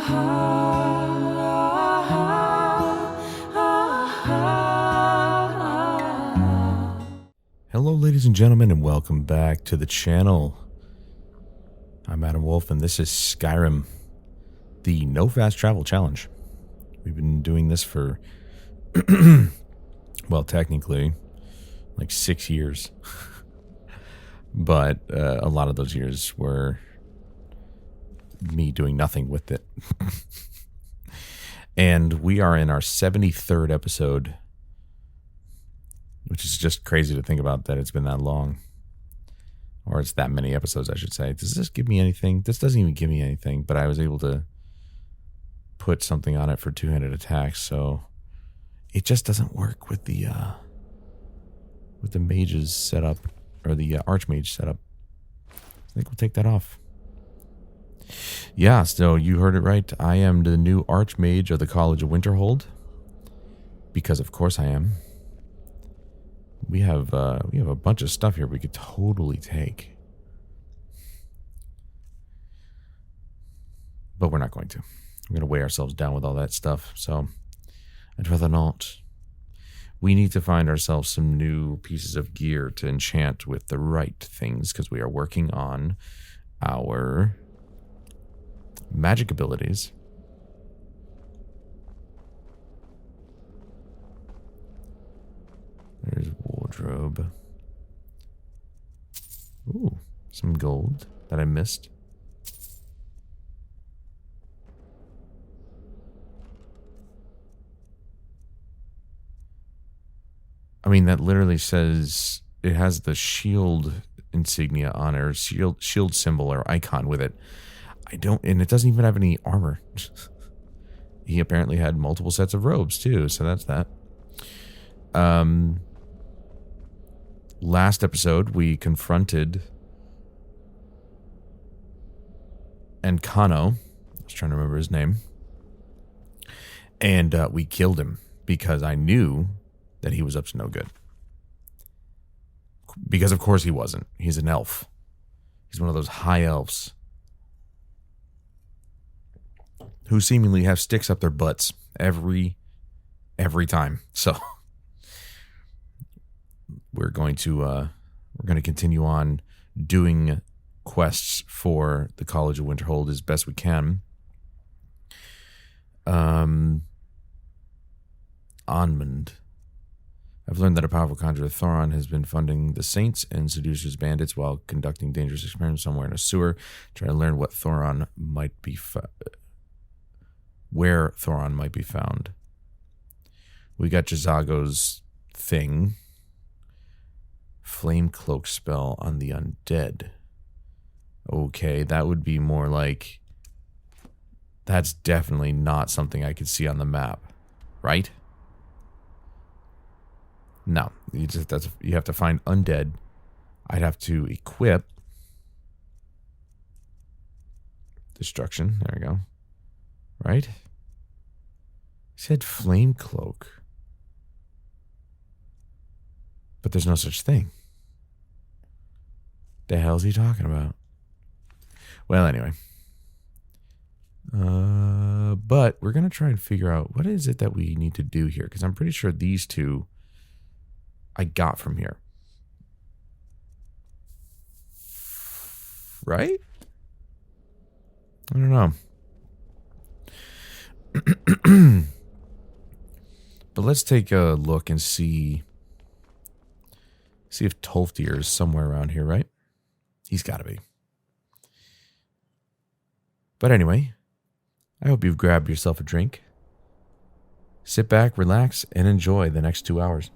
Hello, ladies and gentlemen, and welcome back to the channel. I'm Adam Wolf, and this is Skyrim, the No Fast Travel Challenge. We've been doing this for, well, technically, like 6 years. But a lot of those years were me doing nothing with it. And we are in our 73rd episode, which is just crazy to think about that it's been that long. Or it's that many episodes, I should say. Does this give me anything? This doesn't even give me anything, but I was able to put something on it for two-handed attacks, so it just doesn't work with the mage's setup, or the archmage setup. I think we'll take that off. Yeah, so you heard it right. I am the new archmage of the College of Winterhold, because of course I am. We have a bunch of stuff here we could totally take. But we're not going to. We're going to weigh ourselves down with all that stuff, so I'd rather not. We need to find ourselves some new pieces of gear to enchant with the right things, because we are working on our magic abilities. There's wardrobe. Ooh, some gold that I missed. I mean, that literally says it has the shield insignia on it, or shield symbol or icon with it. And it doesn't even have any armor. He apparently had multiple sets of robes too, so that's that. Last episode, we confronted Encano. I was trying to remember his name. And we killed him because I knew that he was up to no good. Because of course he wasn't. He's an elf. He's one of those high elves who seemingly have sticks up their butts every time. So we're going to continue on doing quests for the College of Winterhold as best we can. Onmund. I've learned that a powerful conjurer, Thoron, has been funding the Saints and seducers bandits while conducting dangerous experiments somewhere in a sewer, trying to learn what Thoron might be where Thoron might be found. We got Jazago's thing. Flame cloak spell on the undead. Okay, that would be more like... That's definitely not something I could see on the map, right? No, you have to find undead. I'd have to equip destruction. There we go. Right? He said flame cloak, but there's no such thing. The hell's he talking about? Well, anyway. But we're going to try and figure out what is it that we need to do here, because I'm pretty sure these two I got from here. Right? I don't know. But let's take a look and see if Tolfdir is somewhere around here, right? He's got to be. But anyway, I hope you've grabbed yourself a drink. Sit back, relax, and enjoy the next 2 hours.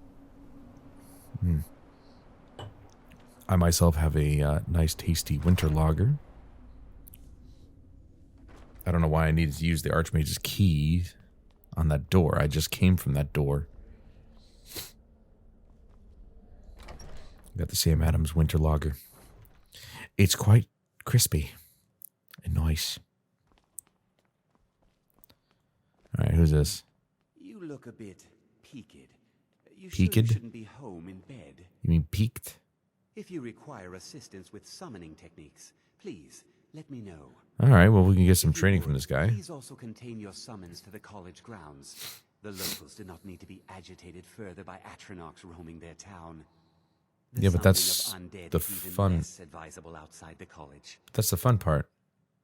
I myself have a nice, tasty winter lager. I don't know why I needed to use the Archmage's key on that door. I just came from that door. Got the Sam Adams winter lager. It's quite crispy and nice. All right, who's this? You look a bit peaked. You Peaked? shouldn't be home in bed. You mean peaked? If you require assistance with summoning techniques, please let me know. All right, well, we can get some If you training from would, this guy. Please also contain your summons to the college grounds. The locals do not need to be agitated further by Atronachs roaming their town. The Yeah, but that's summoning of undead the is even fun. less advisable outside the college. That's the fun part.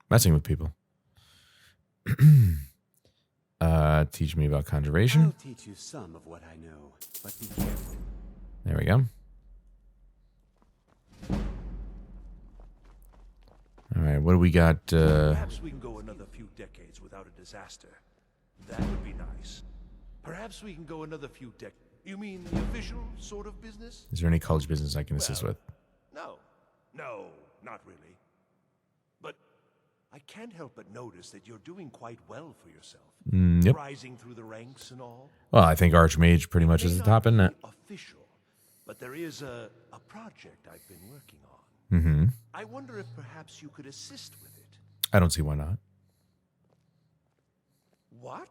Messing with people. Teach me about conjuration. I'll teach you some of what I know, but be careful. There we go. All right, what do we got? Perhaps we can go another few decades without a disaster. That would be nice. Perhaps we can go another few decades. You mean the official sort of business? Is there any college business I can assist with? No. No, not really. But I can't help but notice that you're doing quite well for yourself. Yep. Rising through the ranks and all. Well, I think Archmage pretty much is the top, isn't it? Official, but there is a project I've been working on. Mm-hmm. I wonder if perhaps you could assist with it. I don't see why not. What?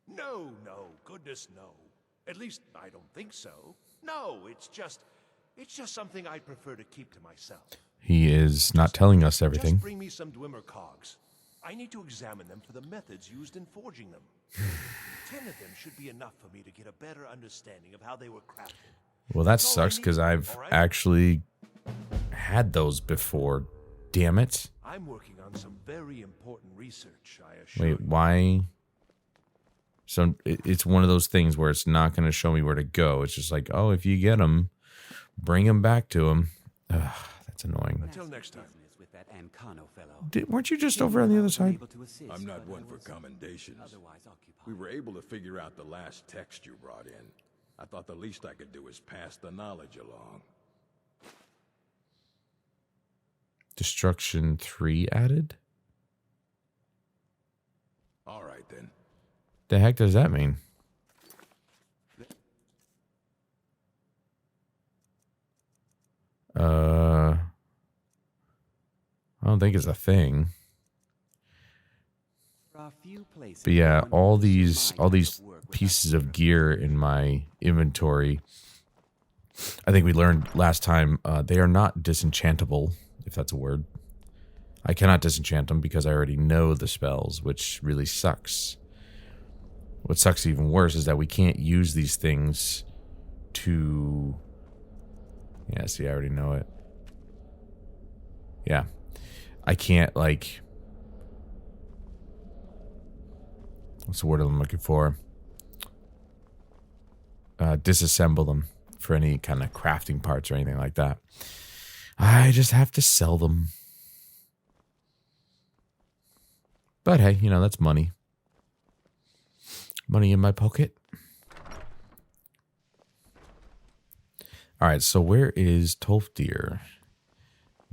No, goodness no. At least I don't think so. No, it's just something I'd prefer to keep to myself. He is not telling us everything. Just bring me some Dwemer cogs. I need to examine them for the methods used in forging them. 10 of them should be enough for me to get a better understanding of how they were crafted. Well, that sucks because I've actually had those before. Damn it. I'm working on some very important research, I assure Wait, you. why? So it's one of those things where it's not going to show me where to go. It's just like, oh, if you get them, bring them back to him. Ugh, that's annoying. Until next time. With that Ancano fellow. Weren't you just over on the other side? Able to assist, I'm not but one I for was commendations. otherwise occupied. We were able to figure out the last text you brought in. I thought the least I could do is pass the knowledge along. Destruction 3 added? All right, then. The heck does that mean? I don't think it's a thing. There are few places But yeah, where one all can pursue these my type of work without pieces of gear in my inventory, I think we learned last time, they are not disenchantable, if that's a word. I cannot disenchant them because I already know the spells, which really sucks. What sucks even worse is that we can't use these things to... Yeah, see, I already know it. Yeah. I can't, like... What's the word I'm looking for? Disassemble them for any kind of crafting parts or anything like that. I just have to sell them. But hey, you know, that's money. Money in my pocket. All right, so where is Tolfdir?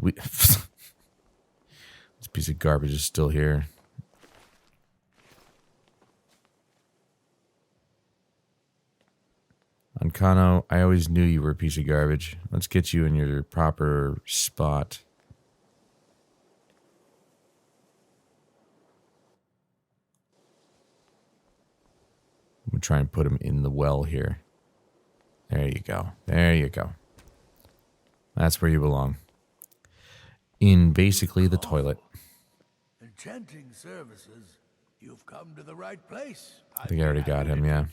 This piece of garbage is still here. Ancano, I always knew you were a piece of garbage. Let's get you in your proper spot. I'm going to try and put him in the well here. There you go. There you go. That's where you belong. In basically the toilet. Enchanting services. You've come to the right place. I think I already got him, yeah.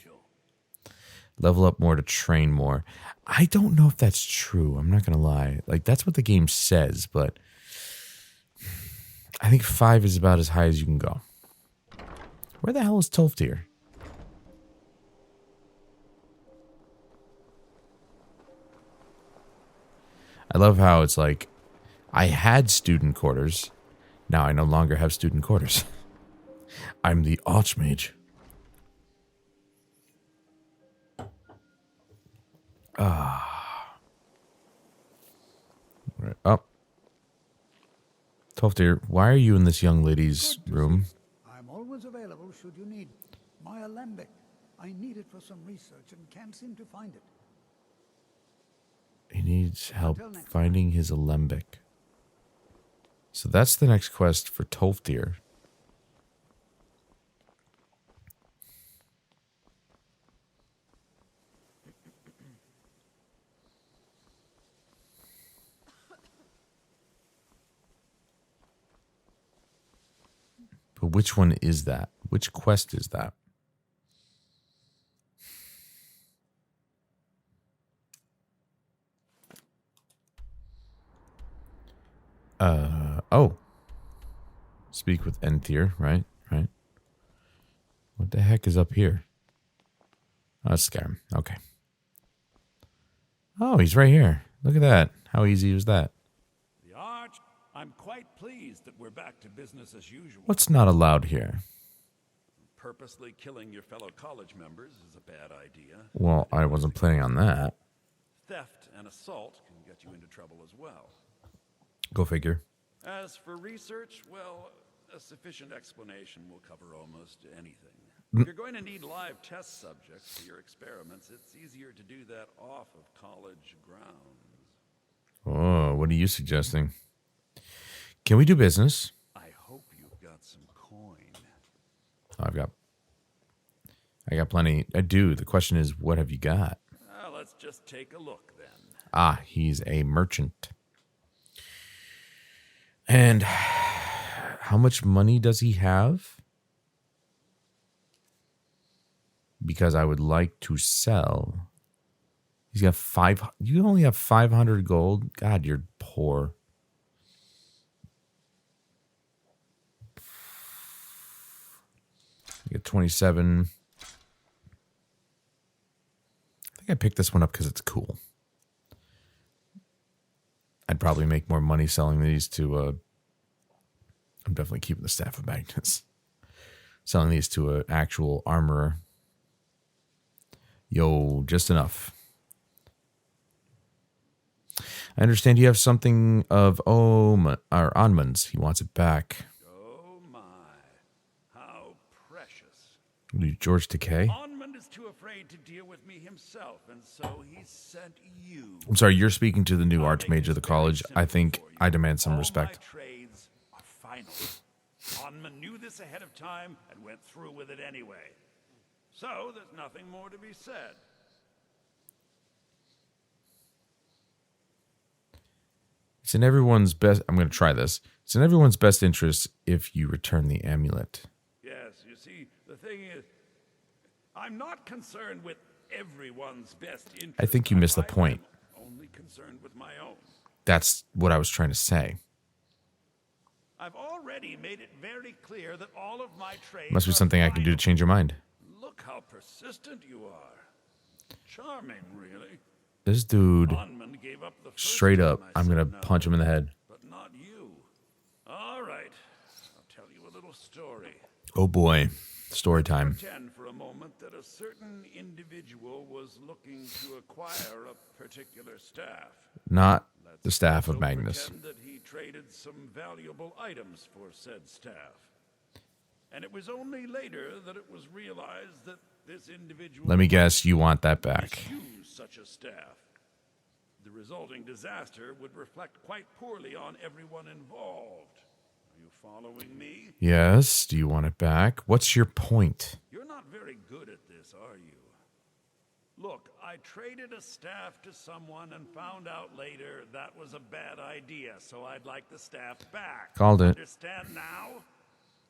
Level up more to train more. I don't know if that's true. I'm not going to lie. Like, that's what the game says, but I think 5 is about as high as you can go. Where the hell is Tolfdir? I love how it's like, I had student quarters. Now I no longer have student quarters. I'm the Archmage. Right. Oh. Tolfdir, why are you in this young lady's room? I'm always available should you need my alembic. I need it for some research and can't seem to find it. He needs help finding his alembic. So that's the next quest for Tolfdir. But which one is that? Which quest is that? Oh. Speak with Enthier, right? Right. What the heck is up here? Oh, it's Skyrim. Okay. Oh, he's right here. Look at that. How easy was that? The Arch, I'm quite pleased that we're back to business as usual. What's not allowed here? Purposely killing your fellow college members is a bad idea. Well, I wasn't planning on that. Theft and assault can get you into trouble as well. Go figure. As for research, well, a sufficient explanation will cover almost anything. If you're going to need live test subjects for your experiments, it's easier to do that off of college grounds. Oh, what are you suggesting? Can we do business? I hope you've got some coin. I got plenty. I do. The question is, what have you got? Let's just take a look then. Ah, he's a merchant. And how much money does he have? Because I would like to sell. He's got you only have 500 gold? God, you're poor. You get 27. I think I picked this one up because it's cool. I'd probably make more money selling these to I'm definitely keeping the Staff of Magnus. Selling these to an actual armorer. Yo, just enough. I understand you have something of Onmund's. He wants it back. Oh my, how precious. George Takei? Onmund is too afraid to deal with me himself, and so he sent you. I'm sorry, you're speaking to the new Archmage of the college. I think I demand some respect. All my trades are final. Onmund knew this ahead of time and went through with it anyway. So there's nothing more to be said. It's in everyone's best. I'm going to try this. It's in everyone's best interest if you return the amulet. Yes, you see, the thing is, I'm not concerned with everyone's best interest. I think you missed the point. I'm only concerned with my own. That's what I was trying to say. I've already made it very clear that all of my trades Must be are something I can do to final. change your mind. Look how persistent you are. Charming, really. This dude, Onmund gave up the first straight time up, I I'm said going to no, punch him in the head. But not you. All right. I'll tell you a little story. Oh boy. Story time. Pretend for a moment that a certain individual was looking to acquire a particular staff. Not the Staff of So Magnus. pretend that he traded some valuable items for said staff. And it was only later that it was realized that this individual Let me guess, you want that back. misused such a staff. The resulting disaster would reflect quite poorly on everyone involved. Are you following me? Yes, do you want it back? What's your point? You're not very good at this, are you? Look, I traded a staff to someone and found out later that was a bad idea, so I'd like the staff back. Called it. Understand now?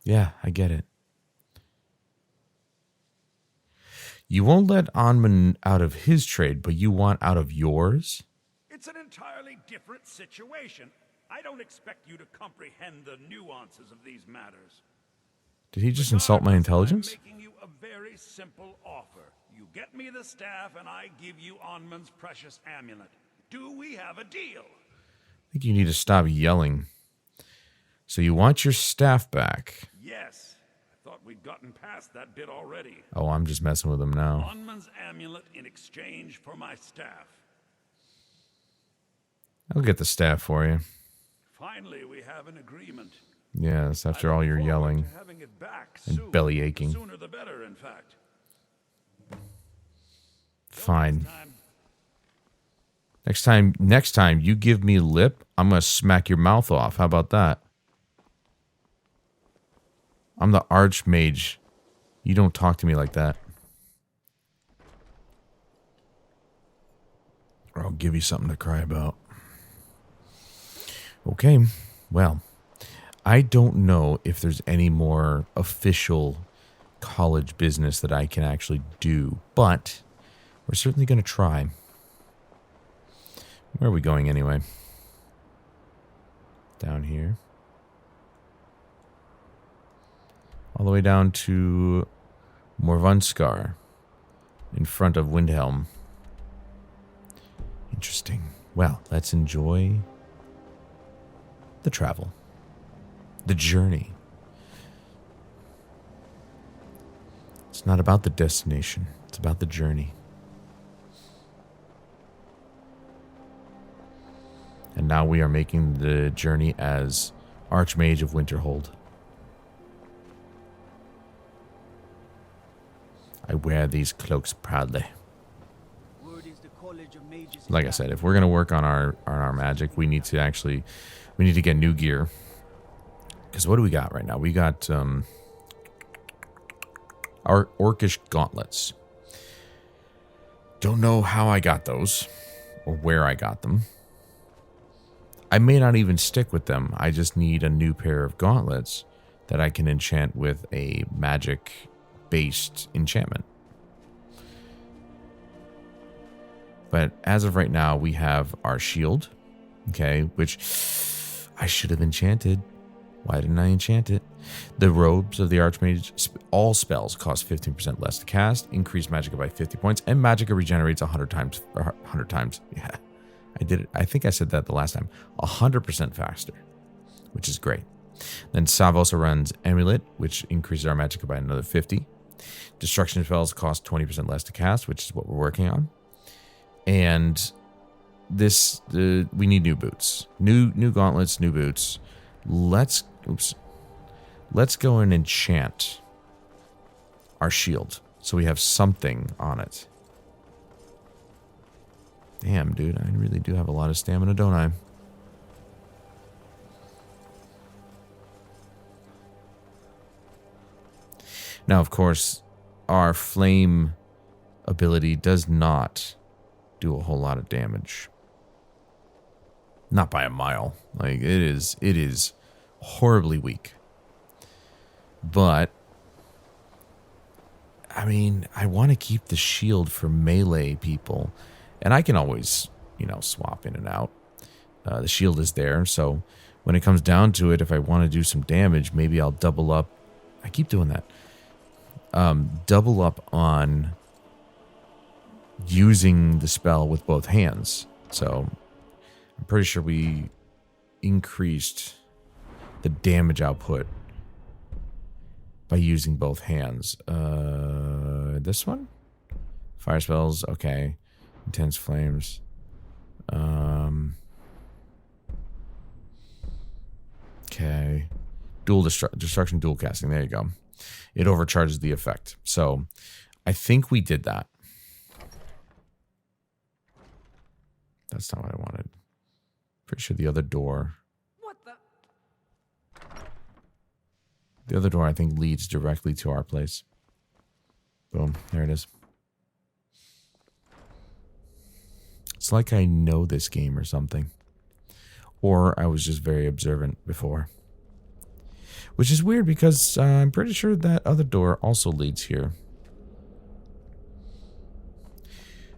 Yeah, I get it. You won't let Onmund out of his trade, but you want out of yours? It's an entirely different situation. I don't expect you to comprehend the nuances of these matters. Did he just insult my Regardless, intelligence? I'm making you a very simple offer. You get me the staff, and I give you Onmund's precious amulet. Do we have a deal? I think you need to stop yelling. So you want your staff back? Yes. I thought we'd gotten past that bit already. Oh, I'm just messing with him now. Onmund's amulet in exchange for my staff. I'll get the staff for you. Finally, we have an agreement. Yes, after I all look your forward yelling. to having it back and soon. belly The aching. sooner the better, in fact. Fine. Next time, Next time you give me lip, I'm going to smack your mouth off. How about that? I'm the Archmage. You don't talk to me like that. Or I'll give you something to cry about. Okay, well, I don't know if there's any more official college business that I can actually do, but we're certainly going to try. Where are we going anyway? Down here. All the way down to Morvanskar in front of Windhelm. Interesting. Well, let's enjoy the travel. The journey. It's not about the destination. It's about the journey. And now we are making the journey as Archmage of Winterhold. I wear these cloaks proudly. Like I said, if we're gonna work on our magic, we need to get new gear. Because what do we got right now? We got our orcish gauntlets. Don't know how I got those or where I got them. I may not even stick with them. I just need a new pair of gauntlets that I can enchant with a magic-based enchantment. But as of right now, we have our shield, okay, which I should have enchanted. Why didn't I enchant it? The robes of the Archmage, all spells cost 15% less to cast, increase magicka by 50 points, and magicka regenerates 100 times. Yeah, I did it. I think I said that the last time. 100% faster, which is great. Then Savos runs Amulet, which increases our magicka by another 50. Destruction spells cost 20% less to cast, which is what we're working on. And we need new boots, new gauntlets, new boots. Let's go and enchant our shield so we have something on it. Damn, dude, I really do have a lot of stamina, don't I? Now, of course, our flame ability does not do a whole lot of damage. Not by a mile. Like, it is horribly weak. But I mean, I want to keep the shield for melee people, and I can always, swap in and out. The shield is there, so when it comes down to it, if I want to do some damage, maybe I'll double up. I keep doing that. Double up on using the spell with both hands. So I'm pretty sure we increased the damage output by using both hands. This one? Fire spells, okay. Intense flames. Okay. Dual destruction, dual casting. There you go. It overcharges the effect. So I think we did that. That's not what I wanted. Pretty sure the other door. What the? The other door, I think, leads directly to our place. Boom. There it is. It's like I know this game or something. Or I was just very observant before. Which is weird because I'm pretty sure that other door also leads here.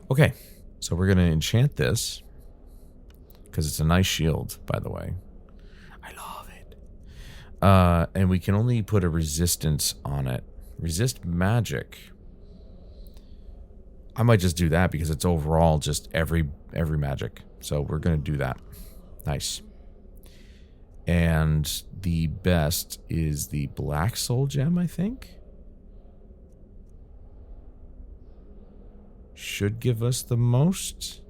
Okay. So we're going to enchant this. Because it's a nice shield, by the way. I love it. And we can only put a resistance on it. Resist magic. I might just do that because it's overall just every magic. So we're going to do that. Nice. And the best is the Black Soul Gem, I think. Should give us the most.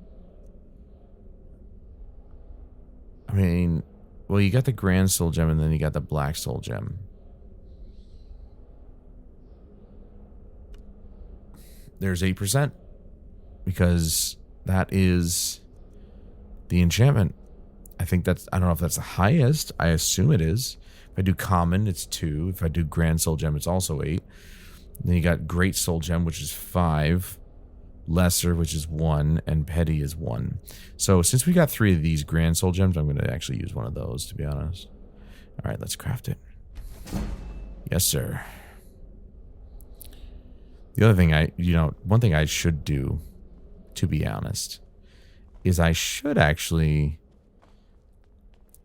I mean, well, you got the Grand Soul Gem and then you got the Black Soul Gem. There's 8%. Because that is the enchantment. I think that's, I don't know if that's the highest. I assume it is. If I do common, it's 2. If I do Grand Soul Gem, it's also 8. Then you got Great Soul Gem, which is 5. Lesser, which is 1. And Petty is 1. So since we got 3 of these Grand Soul Gems, I'm going to actually use one of those, to be honest. All right, let's craft it. Yes, sir. The other thing one thing I should do, to be honest, is I should actually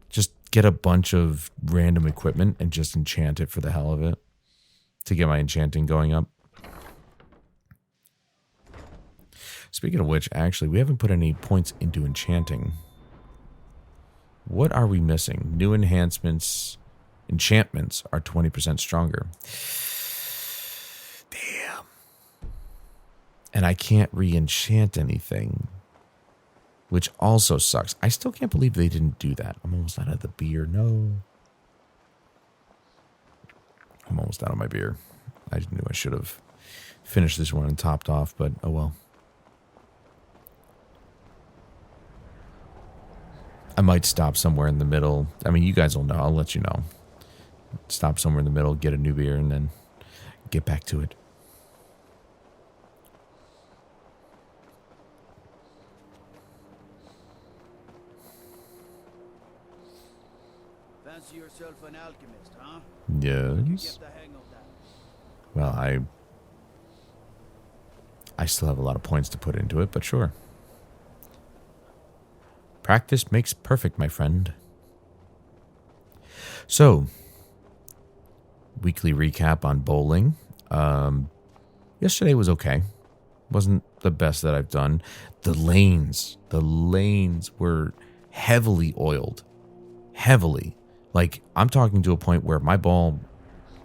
just get a bunch of random equipment and just enchant it for the hell of it to get my enchanting going up. Speaking of which, actually, we haven't put any points into enchanting. What are we missing? New enhancements. Enchantments are 20% stronger. Damn. And I can't re-enchant anything, which also sucks. I still can't believe they didn't do that. I'm almost out of the beer. No. I'm almost out of my beer. I knew I should have finished this one and topped off, but oh well. I might stop somewhere in the middle. I mean, you guys will know. I'll let you know. Stop somewhere in the middle, get a new beer, and then get back to it. Fancy yourself an alchemist, huh? Yes. Get the hang of that. Well, I still have a lot of points to put into it, but sure. Practice makes perfect, my friend. So, weekly recap on bowling. Yesterday was okay. Wasn't the best that I've done. The lanes were heavily oiled. Heavily. Like, I'm talking to a point where my ball,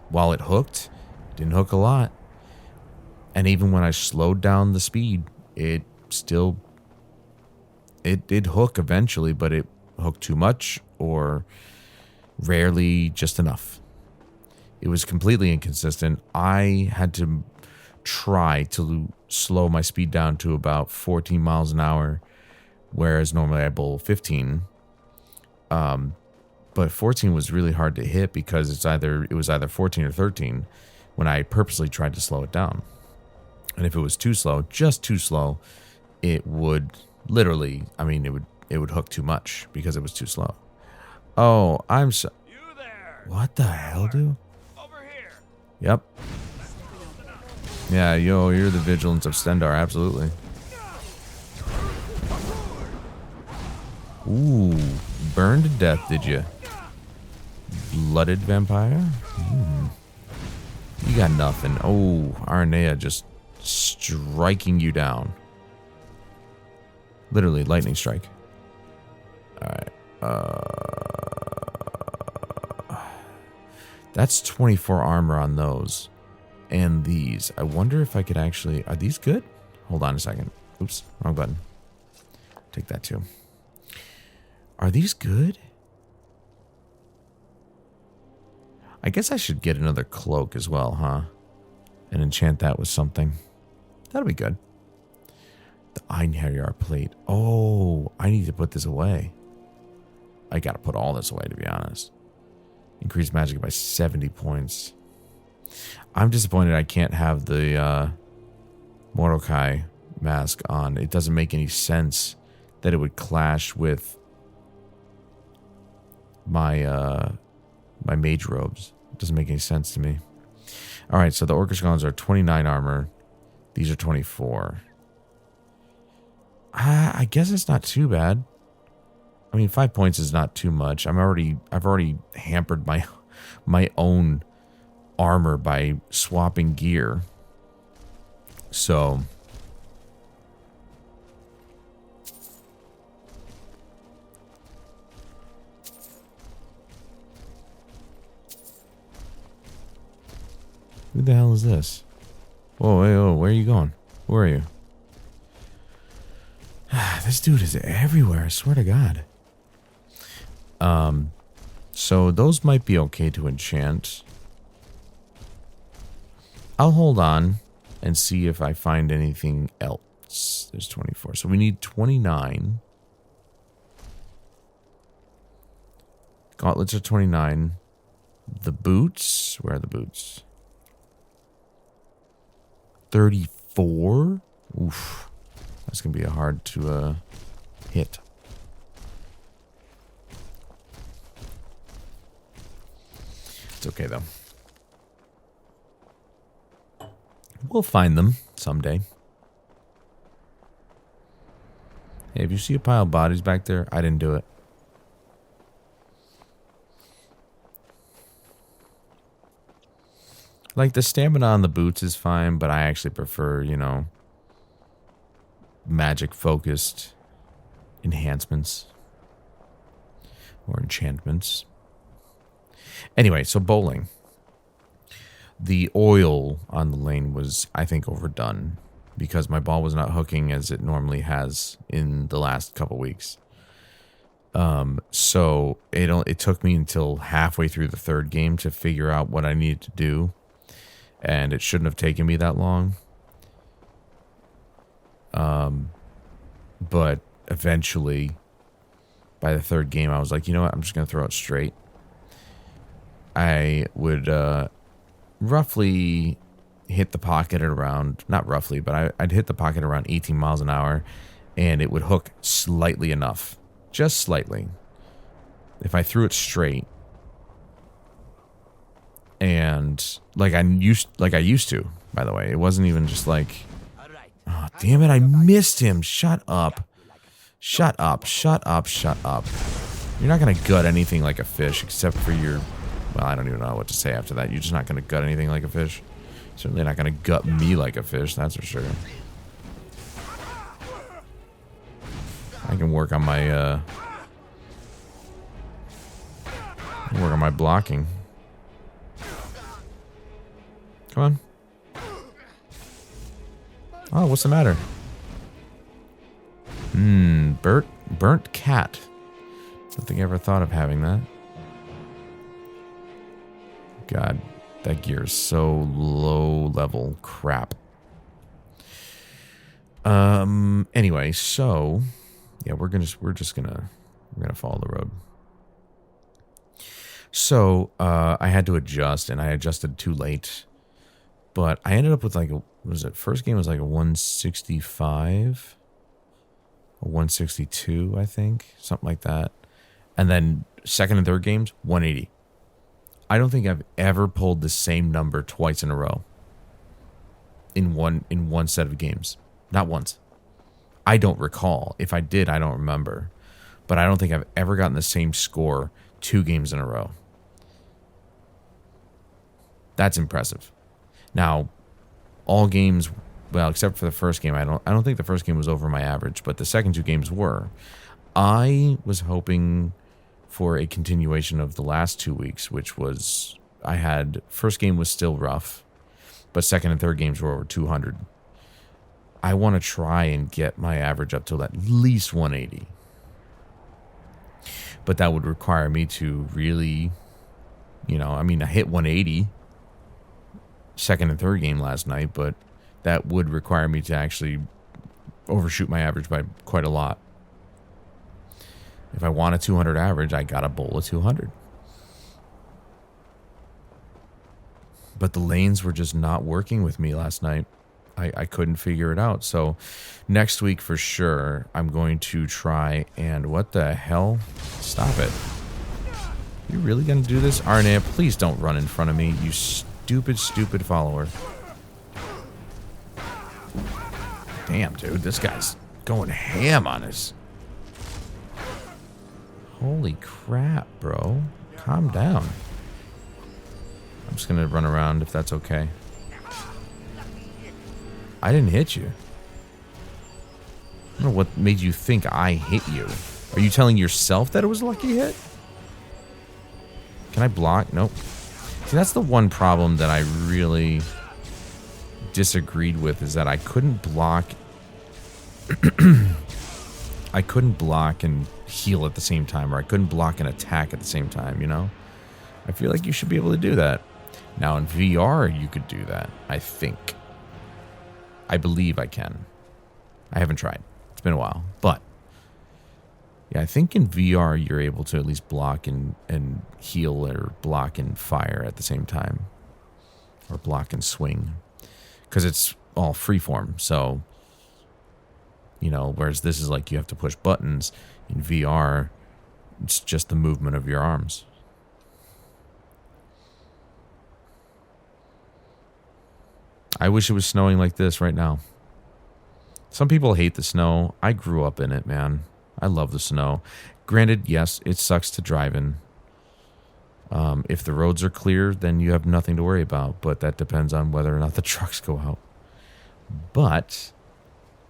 while it hooked, didn't hook a lot. And even when I slowed down the speed, it still... It did hook eventually, but it hooked too much or rarely just enough. It was completely inconsistent. I had to try to slow my speed down to about 14 miles an hour, whereas normally I bowl 15. But 14 was really hard to hit because it was either 14 or 13 when I purposely tried to slow it down. And if it was too slow, just too slow, it would literally, it would hook too much because it was too slow. Oh, I'm so... You there! What the hell, dude? Over here! Yep. Yeah, you're the vigilance of Stendar, absolutely. Ooh, burned to death, did you? Blooded vampire? You got nothing. Oh, Arnea just striking you down. Literally, lightning strike. Alright. That's 24 armor on those. And these. I wonder if I could actually... Are these good? Hold on a second. Oops, wrong button. Take that too. Are these good? I guess I should get another cloak as well, huh? And enchant that with something. That'll be good. The Einherjar plate. Oh, I need to put this away. I gotta put all this away, to be honest. Increase magic by 70 points. I'm disappointed I can't have the Mordecai mask on. It doesn't make any sense that it would clash with my my mage robes. It doesn't make any sense to me. Alright, so the Orcish Golems are 29 armor. These are 24. I guess it's not too bad. I mean, 5 points is not too much. I've already hampered my own armor by swapping gear. So who the hell is this? Whoa, where are you going? Where are you? This dude is everywhere, I swear to God. So those might be okay to enchant. I'll hold on and see if I find anything else. There's 24. So we need 29. Gauntlets are 29. The boots, where are the boots? 34? Oof. That's going to be hard to hit. It's okay, though. We'll find them someday. Hey, if you see a pile of bodies back there, I didn't do it. Like, the stamina on the boots is fine, but I actually prefer, you know, magic-focused enhancements. Or enchantments. Anyway, so bowling. The oil on the lane was, I think, overdone. Because my ball was not hooking as it normally has in the last couple weeks. So it took me until halfway through the third game to figure out what I needed to do. And it shouldn't have taken me that long. But eventually, by the third game, I was like, you know what? I'm just going to throw it straight. I would roughly hit the pocket at around, not roughly, but I'd hit the pocket around 18 miles an hour, and it would hook slightly enough. Just slightly. If I threw it straight. And like I used to, by the way. It wasn't even just like, oh, damn it, I missed him. Shut up. Shut up. Shut up. Shut up. You're not going to gut anything like a fish except for your, well, I don't even know what to say after that. You're just not going to gut anything like a fish. Certainly not going to gut me like a fish, that's for sure. I can work on my blocking. Come on. Oh, what's the matter? Burnt cat. Don't think I ever thought of having that. God, that gear is so low level crap. Anyway, so yeah, we're just gonna follow the road. So I had to adjust, and I adjusted too late. But I ended up with like first game was like a 165, a 162, I think, something like that. And then second and third games, 180. I don't think I've ever pulled the same number twice in a row. In one set of games. Not once. I don't recall. If I did, I don't remember. But I don't think I've ever gotten the same score 2 games in a row. That's impressive. Now, all games, well, except for the first game, I don't think the first game was over my average, but the second 2 games were. I was hoping for a continuation of the last 2 weeks, which was, first game was still rough, but second and third games were over 200. I want to try and get my average up to at least 180. But that would require me to really, I hit 180 second and third game last night, but that would require me to actually overshoot my average by quite a lot. If I want a 200 average, I got to bowl a 200. But the lanes were just not working with me last night. I couldn't figure it out. So next week for sure, I'm going to try and what the hell? Stop it. You really going to do this? Arnea, please don't run in front of me, you stupid follower. Damn, dude, this guy's going ham on us. Holy crap, bro. Calm down. I'm just going to run around if that's okay. I didn't hit you. I don't know what made you think I hit you. Are you telling yourself that it was a lucky hit? Can I block? Nope. See, that's the one problem that I really disagreed with, is that I couldn't block. I couldn't block and heal at the same time, or I couldn't block and attack at the same time, I feel like you should be able to do that. Now, in VR, you could do that, I think. I believe I can. I haven't tried. It's been a while. But, yeah, I think in VR, you're able to at least block and heal, or block and fire at the same time. Or block and swing. Because it's all freeform, so, whereas this is like you have to push buttons. In VR, it's just the movement of your arms. I wish it was snowing like this right now. Some people hate the snow. I grew up in it, man. I love the snow. Granted, yes, it sucks to drive in. If the roads are clear, then you have nothing to worry about. But that depends on whether or not the trucks go out. But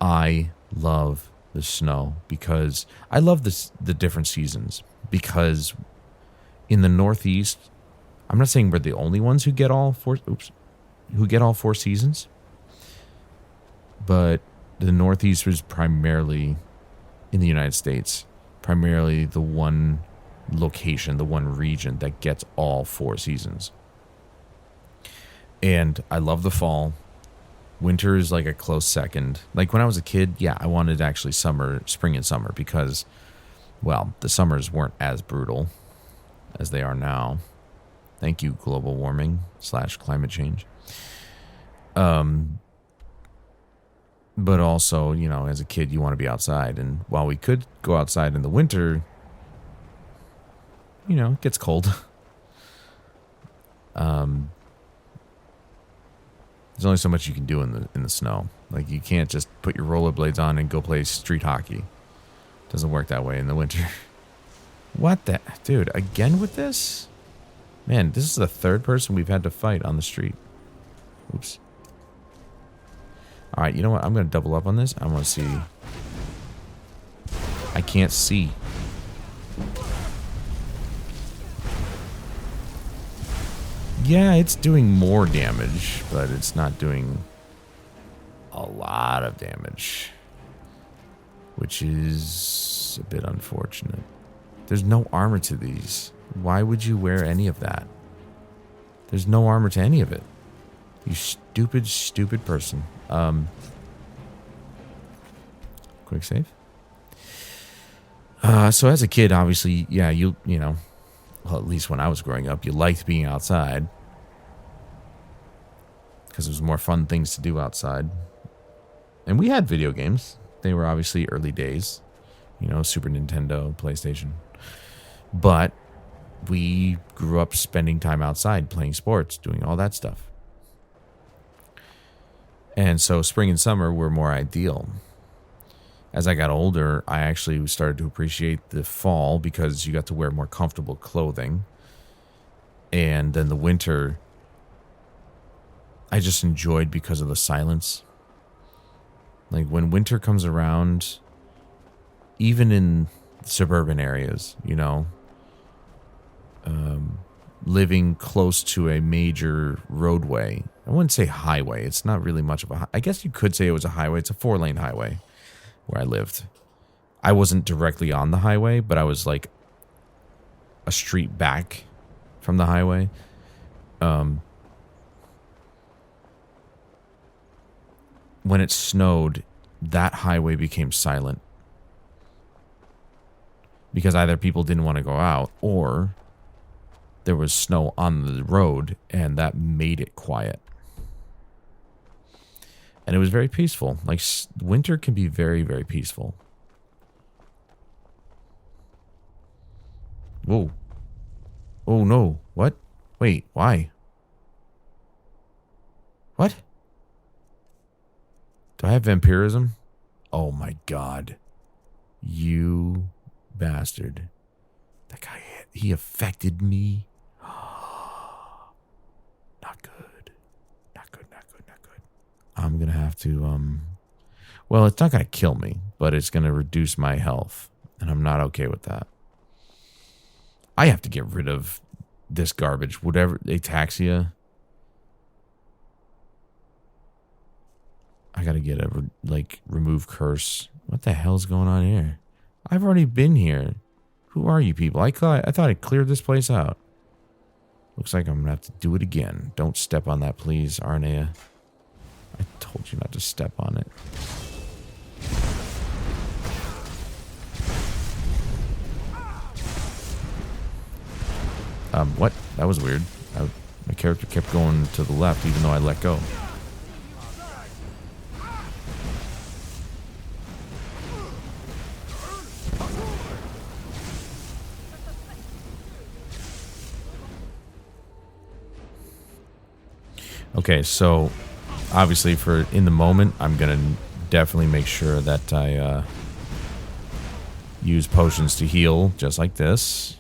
I love the snow because I love the different seasons. Because in the Northeast, I'm not saying we're the only ones who get all four seasons, but the Northeast was primarily in the United States, primarily the one location, the one region that gets all 4 seasons. And I love the fall. Winter is like a close second. Like when I was a kid, yeah, I wanted actually spring and summer because, well, the summers weren't as brutal as they are now. Thank you, global warming / climate change. But also, you know, as a kid, you want to be outside. And while we could go outside in the winter, you know, it gets cold. There's only so much you can do in the snow. Like, you can't just put your rollerblades on and go play street hockey. It doesn't work that way in the winter. What the... Dude, again with this? Man, this is the 3rd person we've had to fight on the street. Oops. Alright, you know what? I'm going to double up on this. I want to see... I can't see. Yeah, it's doing more damage, but it's not doing a lot of damage. Which is a bit unfortunate. There's no armor to these. Why would you wear any of that? There's no armor to any of it. You stupid, stupid person. Quick save. So as a kid, obviously, yeah, you know, well, at least when I was growing up, you liked being outside. Because there was more fun things to do outside. And we had video games. They were obviously early days. You know, Super Nintendo, PlayStation. But we grew up spending time outside, playing sports, doing all that stuff. And so spring and summer were more ideal. As I got older, I actually started to appreciate the fall because you got to wear more comfortable clothing. And then the winter, I just enjoyed because of the silence. Like when winter comes around, even in suburban areas, you know, living close to a major roadway. I wouldn't say highway. It's not really much of a... I guess you could say it was a highway. It's a 4-lane highway where I lived. I wasn't directly on the highway, but I was like a street back from the highway. When it snowed, that highway became silent. Because either people didn't want to go out, or there was snow on the road, and that made it quiet. And it was very peaceful. Like, winter can be very, very peaceful. Whoa. Oh, no. What? Wait, why? What? Do I have vampirism? Oh, my God. You bastard. That guy, he affected me. Not good. Not good, not good, not good. I'm going to have to, well, it's not going to kill me, but it's going to reduce my health. And I'm not okay with that. I have to get rid of this garbage. Whatever, ataxia. I got to get a, remove curse. What the hell's going on here? I've already been here. Who are you people? I thought I cleared this place out. Looks like I'm going to have to do it again. Don't step on that, please, Arnea. I told you not to step on it. What? That was weird. My character kept going to the left even though I let go. Okay, so obviously, for in the moment, I'm going to definitely make sure that I use potions to heal, just like this.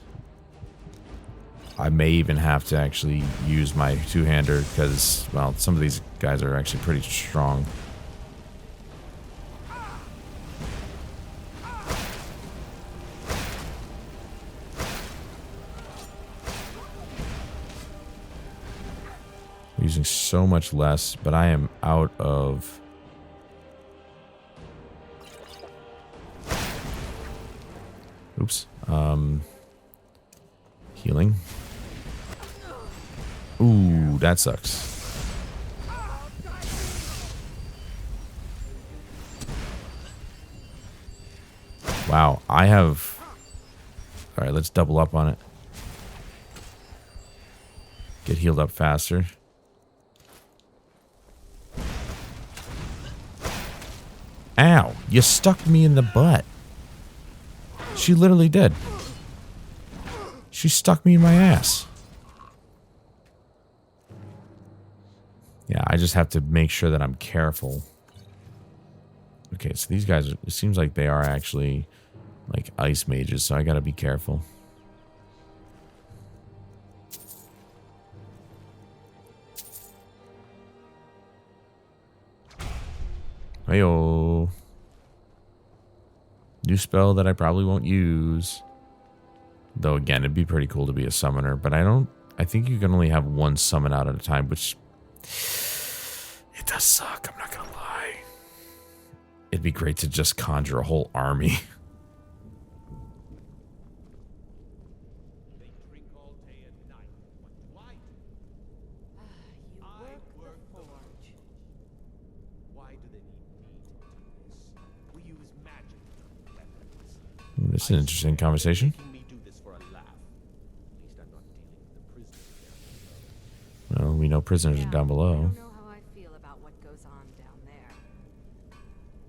I may even have to actually use my two-hander because, well, some of these guys are actually pretty strong. Using so much less, but I am out of... Oops. Healing. Ooh, that sucks. Wow, I have... Alright, let's double up on it. Get healed up faster. Ow, you stuck me in the butt. She literally did. She stuck me in my ass. Yeah, I just have to make sure that I'm careful. Okay, so these guys, it seems like they are actually like ice mages, so I gotta be careful. Heyo. New spell that I probably won't use. Though again, it'd be pretty cool to be a summoner, but I think you can only have one summon out at a time, which it does suck, I'm not gonna lie. It'd be great to just conjure a whole army. This is an interesting conversation. Well, we know prisoners are down below. I don't know how I feel about what goes on down there.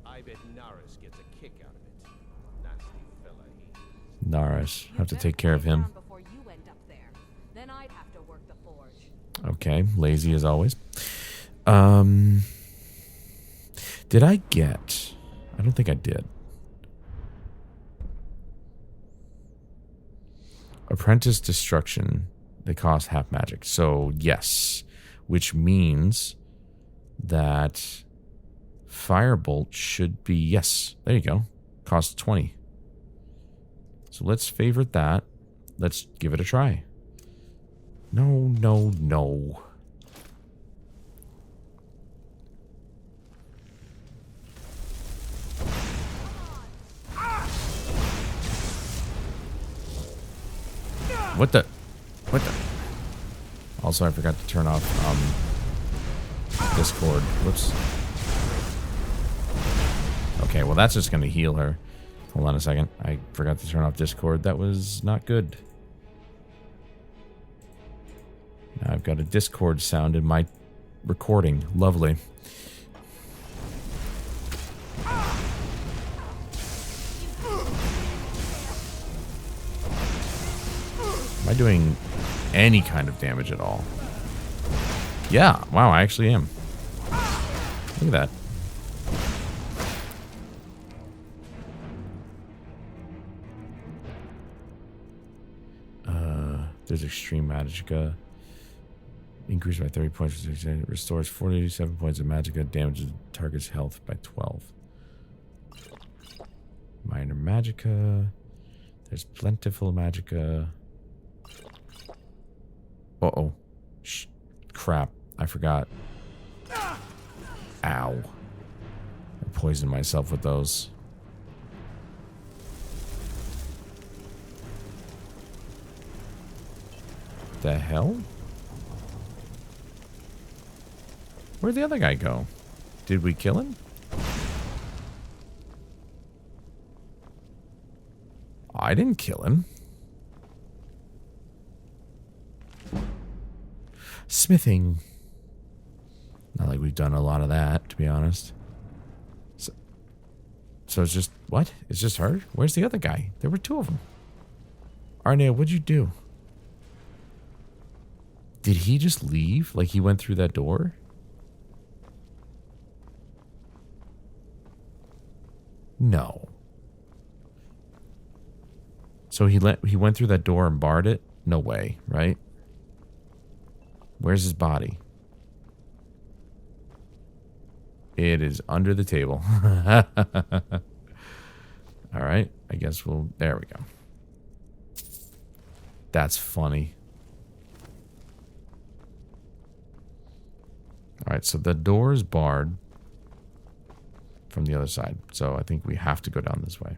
I bet Naris gets a kick out of it. Nasty fella he. Naris, have to take care of him. Before you end up there, then I'd have to work the forge. Okay, lazy as always. Did I get... I don't think I did. Apprentice Destruction. They cost half magic. So, yes. Which means that Firebolt should be... Yes, there you go. Costs 20. So let's favorite that. Let's give it a try. No, no, no. What the? What the? Also, I forgot to turn off Discord. Whoops. Okay, well, that's just going to heal her. Hold on a second. I forgot to turn off Discord. That was not good. Now I've got a Discord sound in my recording. Lovely. Am I doing any kind of damage at all? Yeah. Wow, I actually am. Look at that. There's Extreme Magicka. Increased by 30 points. Restores 47 points of Magicka. Damages target's health by 12. Minor Magicka. There's Plentiful Magicka. Uh-oh. Crap. I forgot. Ow. I poisoned myself with those. The hell? Where'd the other guy go? Did we kill him? I didn't kill him. Smithing. Not like we've done a lot of that, to be honest. So it's just... What? It's just her? Where's the other guy? There were two of them. Arnea, what'd you do? Did he just leave? Like he went through that door? No. So he went through that door and barred it? No way, right? Where's his body? It is under the table. All right, I guess we'll... There we go. That's funny. All right, so the door is barred from the other side. So I think we have to go down this way.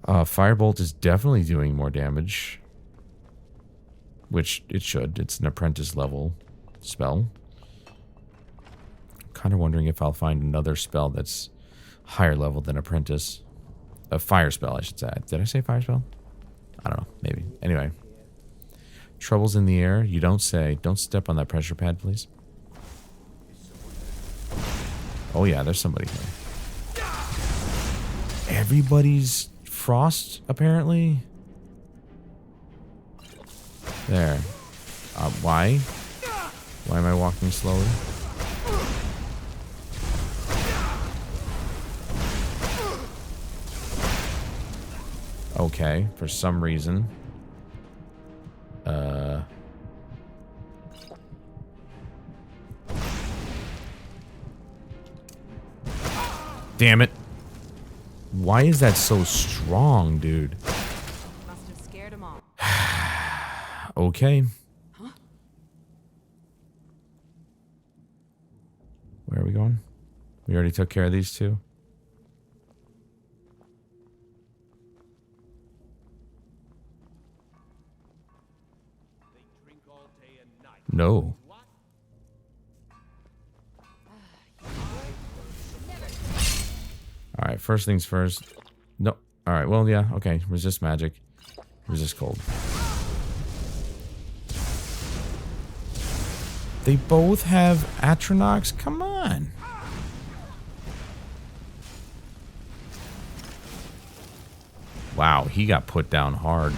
Firebolt is definitely doing more damage. Which it should. It's an apprentice level spell. Kind of wondering if I'll find another spell that's higher level than apprentice. A fire spell, I should say. Did I say fire spell? I don't know. Maybe. Anyway. Trouble's in the air. You don't say. Don't step on that pressure pad, please. Oh, yeah. There's somebody here. Everybody's frost, apparently. There. Why? Why am I walking slowly? Okay, for some reason. Damn it. Why is that so strong, dude? Must have scared him off. Okay. Huh? Where are we going? We already took care of these two. No. Alright, first things first. No. Alright, well, yeah, okay. Resist magic. Resist cold. They both have Atronox? Come on. Wow, he got put down hard.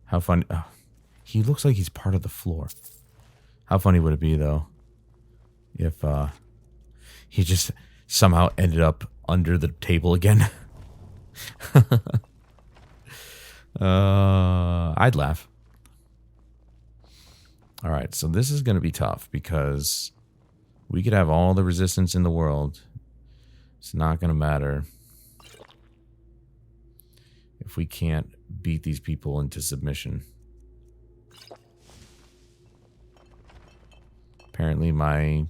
How funny. Oh, he looks like he's part of the floor. How funny would it be, though, if he just somehow ended up under the table again? I'd laugh. All right, so this is going to be tough because we could have all the resistance in the world. It's not going to matter if we can't beat these people into submission. Apparently my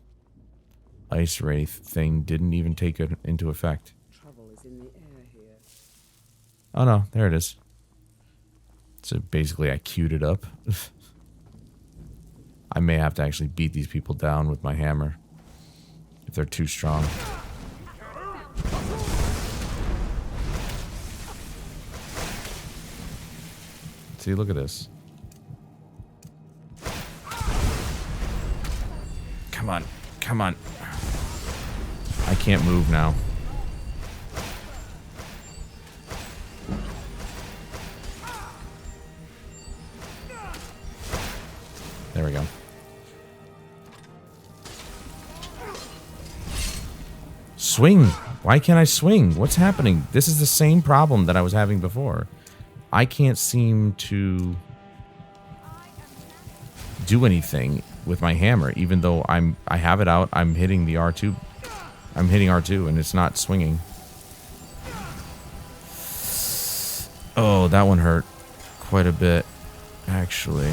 Ice Wraith thing didn't even take it into effect. Trouble is in the air here. Oh no, there it is. So basically I queued it up. I may have to actually beat these people down with my hammer if they're too strong. See, look at this. Come on. Come on. I can't move now. There we go. Swing. Why can't I swing? What's happening? This is the same problem that I was having before. I can't seem to do anything with my hammer, even though I have it out. I'm hitting the R2. I'm hitting R2 and it's not swinging. Oh, that one hurt quite a bit, actually.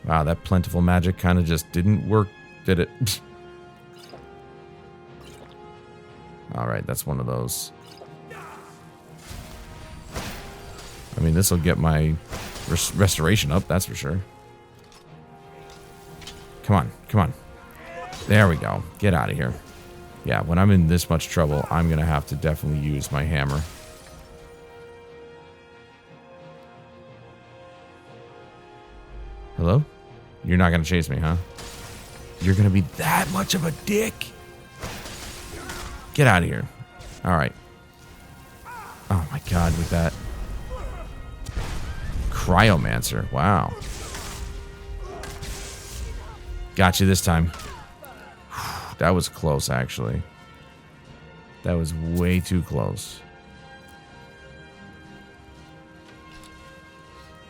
Wow, that plentiful magic kind of just didn't work, did it? Alright, that's one of those. I mean, this will get my restoration up, that's for sure. Come on, come on. There we go. Get out of here. Yeah, when I'm in this much trouble, I'm going to have to definitely use my hammer. Hello? You're not going to chase me, huh? You're going to be that much of a dick? Get out of here. All right. Oh my god, with that. Cryomancer. Wow. Got you this time. That was close, actually. That was way too close.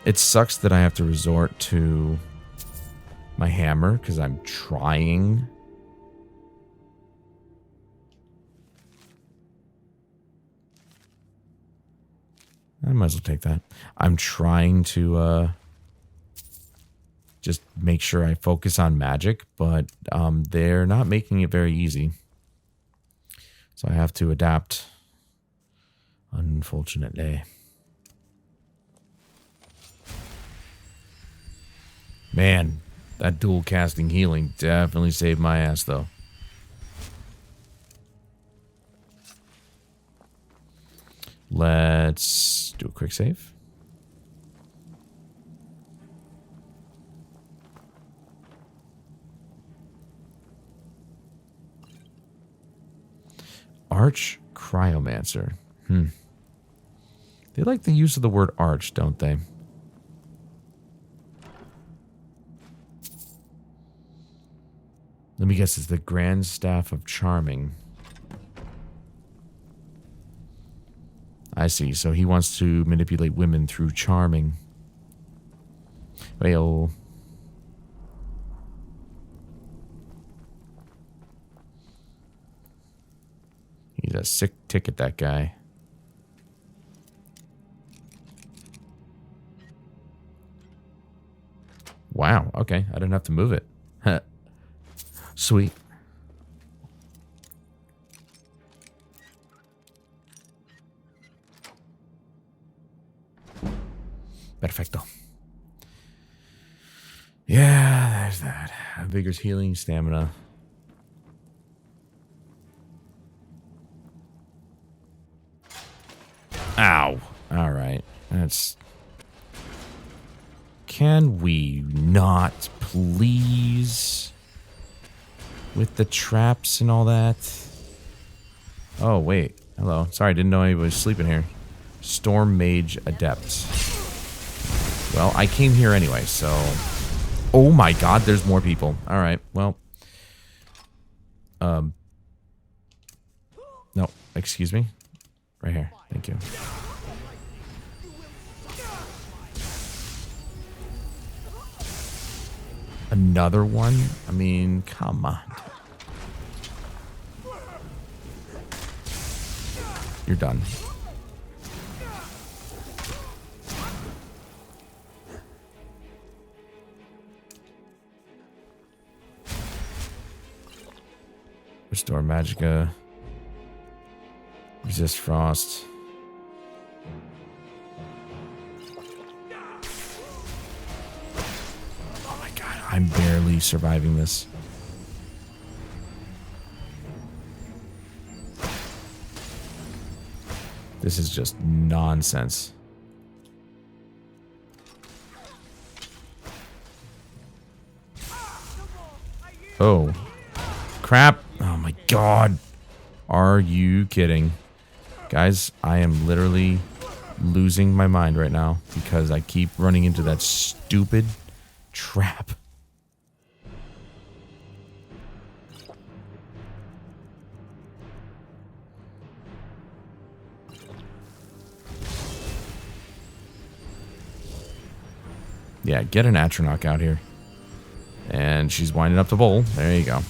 It sucks that I have to resort to my hammer because I'm trying. I might as well take that. I'm trying to just make sure I focus on magic, but they're not making it very easy. So I have to adapt, unfortunately. Man, that dual casting healing definitely saved my ass, though. Let's do a quick save. Arch Cryomancer. They like the use of the word arch, don't they? Let me guess, it's the Grand Staff of Charming. I see. So he wants to manipulate women through charming. Well. He's a sick ticket, that guy. Wow. Okay. I didn't have to move it. Sweet. Perfecto. Yeah, there's that. Vigor's healing, stamina. Ow. Alright. That's... Can we not, please? With the traps and all that? Oh, wait. Hello. Sorry, didn't know anybody was sleeping here. Storm Mage Adept. Well, I came here anyway, so... Oh my god, there's more people. Alright, well... No, excuse me. Right here. Thank you. Another one? I mean, come on. You're done. Restore Magicka. Resist Frost. Oh my god, I'm barely surviving this. This is just nonsense. Oh. Crap. Oh my god. Are you kidding? Guys, I am literally losing my mind right now because I keep running into that stupid trap. Yeah, get an Atronach out here. And she's winding up the bowl. There you go.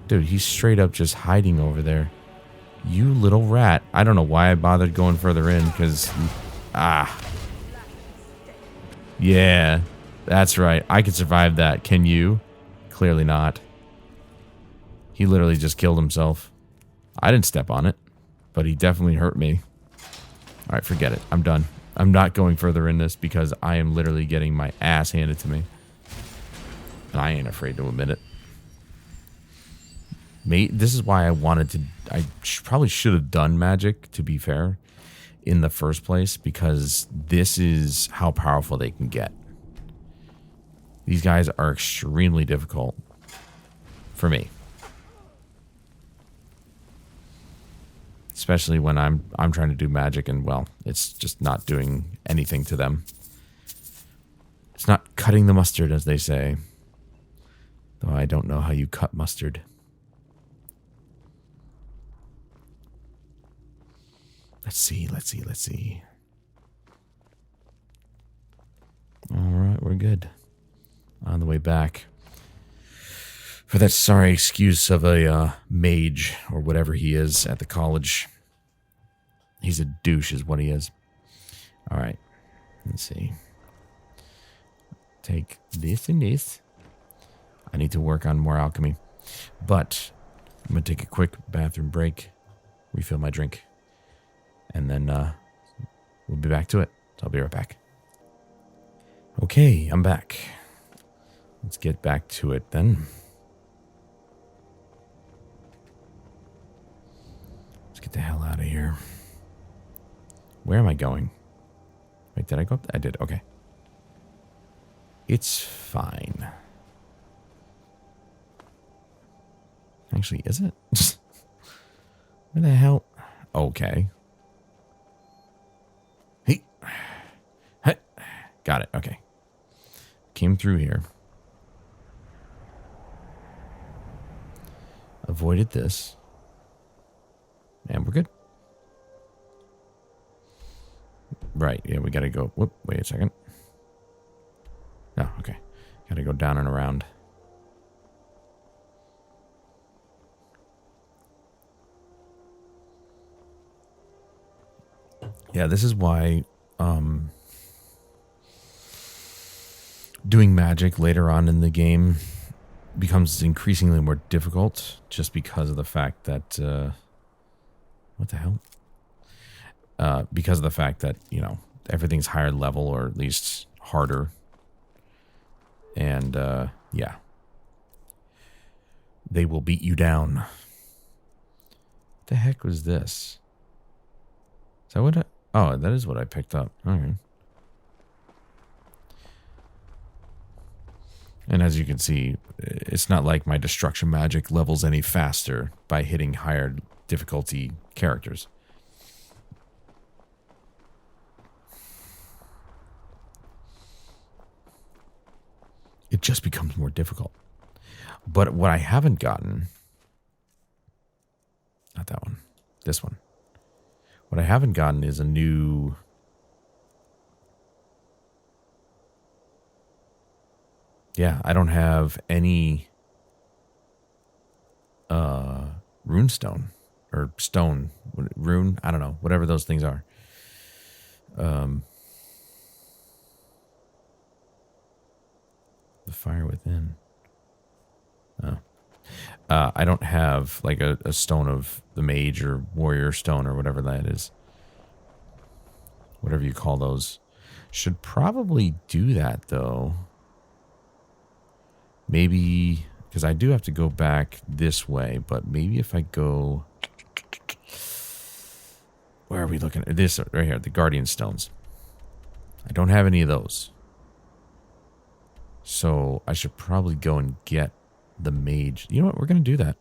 Dude, he's straight up just hiding over there. You little rat. I don't know why I bothered going further in, because... Yeah, that's right. I could survive that. Can you? Clearly not. He literally just killed himself. I didn't step on it, but he definitely hurt me. All right, forget it. I'm done. I'm not going further in this because I am literally getting my ass handed to me. And I ain't afraid to admit it. This is why I wanted to... probably should have done magic, to be fair, in the first place, because this is how powerful they can get. These guys are extremely difficult for me. Especially when I'm trying to do magic and, well, it's just not doing anything to them. It's not cutting the mustard, as they say. Though I don't know how you cut mustard. Let's see. Alright, we're good. On the way back. For that sorry excuse of a mage, or whatever he is, at the college. He's a douche is what he is. Alright, let's see. Take this and this. I need to work on more alchemy. But, I'm going to take a quick bathroom break. Refill my drink. And then we'll be back to it. So I'll be right back. Okay, I'm back. Let's get back to it then. Let's get the hell out of here. Where am I going? Wait, did I go up? I did, okay. It's fine. Actually, is it? Where the hell? Okay. Hey. Got it, okay. Came through here. Avoided this. And we're good. Right, yeah, we gotta go. Whoop, wait a second. Oh, okay. Gotta go down and around. Yeah, this is why doing magic later on in the game becomes increasingly more difficult, just because of the fact that what the hell? Because of the fact that, you know, everything's higher level, or at least harder. And yeah, they will beat you down. What the heck was this? Is that what oh, that is what I picked up. Okay. And as you can see, it's not like my destruction magic levels any faster by hitting higher difficulty characters. It just becomes more difficult. But what I haven't gotten... Not that one. This one. What I haven't gotten is a new... Yeah, I don't have any rune stone. Or stone. Rune? I don't know. Whatever those things are. The fire within. Oh. I don't have like a stone of the mage or warrior stone or whatever that is. Whatever you call those. Should probably do that though. Maybe, because I do have to go back this way, but maybe if I go... Where are we looking at? This right here, the Guardian Stones. I don't have any of those. So I should probably go and get the mage. You know what? We're going to do that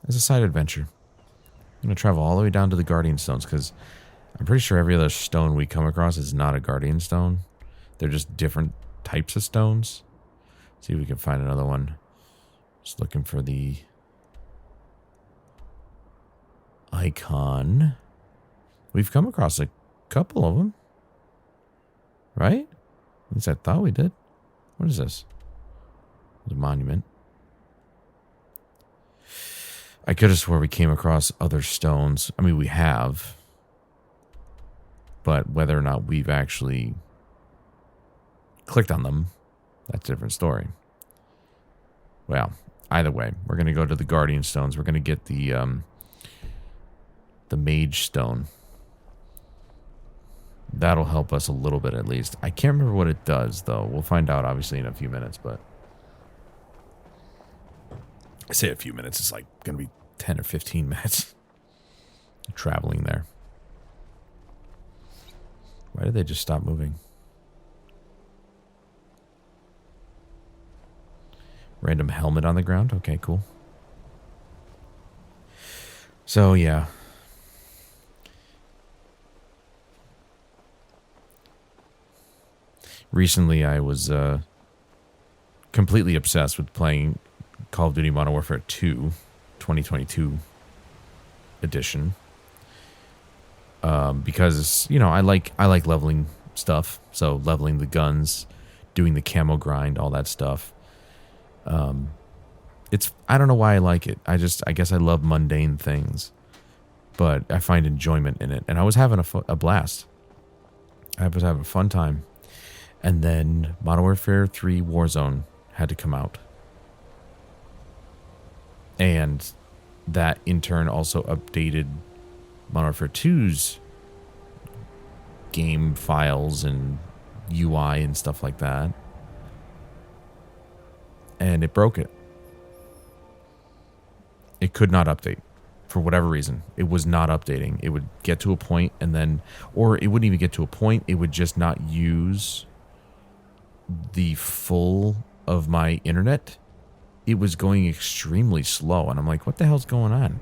as a side adventure. I'm going to travel all the way down to the Guardian Stones, because I'm pretty sure every other stone we come across is not a Guardian Stone. They're just different types of stones. See if we can find another one. Just looking for the icon. We've come across a couple of them. Right? At least I thought we did. What is this? The monument. I could have swore we came across other stones. I mean, we have. But whether or not we've actually clicked on them, that's a different story. Well, either way, we're going to go to the Guardian Stones. We're going to get the Mage Stone. That'll help us a little bit at least. I can't remember what it does, though. We'll find out, obviously, in a few minutes, but... I say a few minutes. It's like going to be 10 or 15 minutes traveling there. Why did they just stop moving? Random helmet on the ground? Okay, cool. So, yeah. Recently, I was completely obsessed with playing Call of Duty Modern Warfare 2, 2022 edition. Because, you know, I like leveling stuff. So, leveling the guns, doing the camo grind, all that stuff. I don't know why I like it. I guess I love mundane things, but I find enjoyment in it. And I was having a blast. I was having a fun time. And then Modern Warfare 3 Warzone had to come out. And that in turn also updated Modern Warfare 2's game files and UI and stuff like that. And it broke it. It could not update for whatever reason. It was not updating. It would get to a point and then, or it wouldn't even get to a point. It would just not use the full of my internet. It was going extremely slow. And I'm like, what the hell's going on?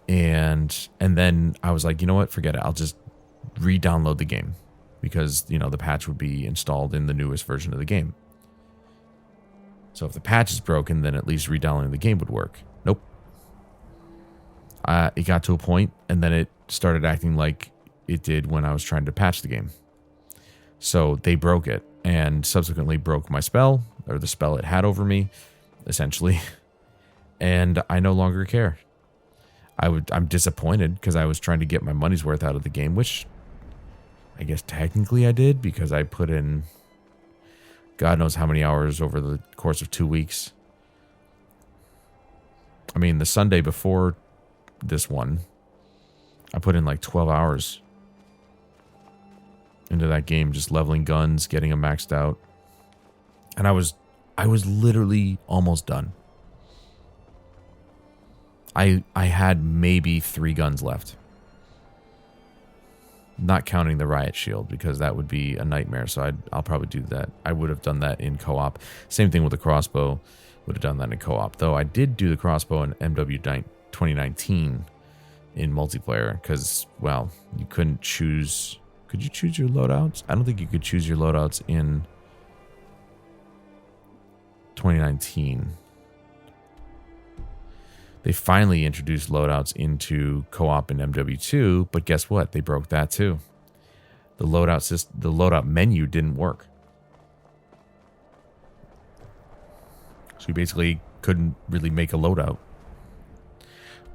And then I was like, you know what? Forget it. I'll just re-download the game because, you know, the patch would be installed in the newest version of the game. So if the patch is broken, then at least re-downloading the game would work. Nope. It got to a point, and then it started acting like it did when I was trying to patch the game. So they broke it, and subsequently broke my spell, or the spell it had over me, essentially. And I no longer care. I'm disappointed because I was trying to get my money's worth out of the game, which I guess technically I did because I put in God knows how many hours over the course of 2 weeks. I mean, the Sunday before this one, I put in like 12 hours into that game, just leveling guns, getting them maxed out. And I was literally almost done. I had maybe 3 guns left. Not counting the riot shield, because that would be a nightmare. So I'll probably do that. I would have done that in co-op. Same thing with the crossbow. Would have done that in co-op. Though I did do the crossbow in MW 2019 in multiplayer. Because, well, you couldn't choose... Could you choose your loadouts? I don't think you could choose your loadouts in 2019. They finally introduced loadouts into co-op in MW2, but guess what? They broke that too. The loadout menu didn't work. So you basically couldn't really make a loadout.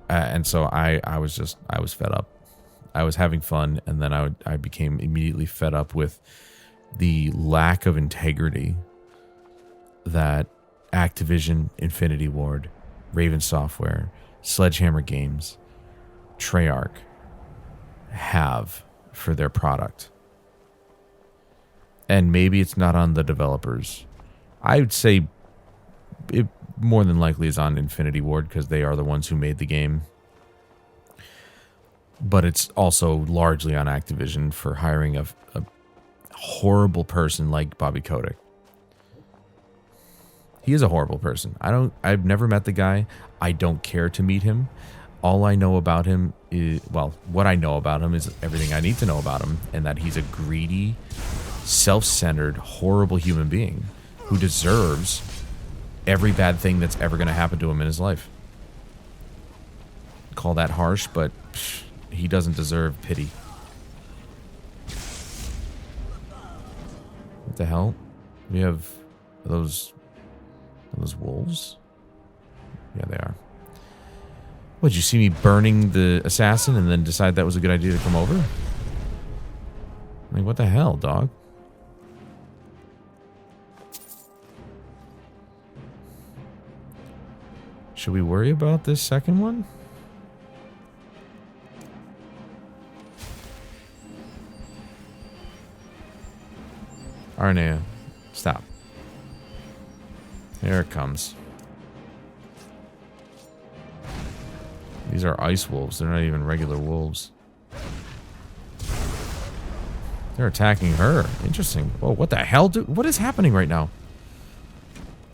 And so I was fed up. I was having fun, and then I became immediately fed up with the lack of integrity that Activision, Infinity Ward, Raven Software, Sledgehammer Games, Treyarch have for their product. And maybe it's not on the developers. I would say it more than likely is on Infinity Ward because they are the ones who made the game. But it's also largely on Activision for hiring a horrible person like Bobby Kotick. He is a horrible person. I've never met the guy. I don't care to meet him. All I know about him is, well, what I know about him is everything I need to know about him, and that he's a greedy, self-centered, horrible human being who deserves every bad thing that's ever going to happen to him in his life. Call that harsh, but he doesn't deserve pity. What the hell? We have those wolves? Yeah, they are. What, did you see me burning the assassin and then decide that was a good idea to come over? Like, what the hell, dog? Should we worry about this second one? Arnea, stop. Here it comes. These are ice wolves. They're not even regular wolves. They're attacking her. Interesting. Whoa, what the hell? What is happening right now?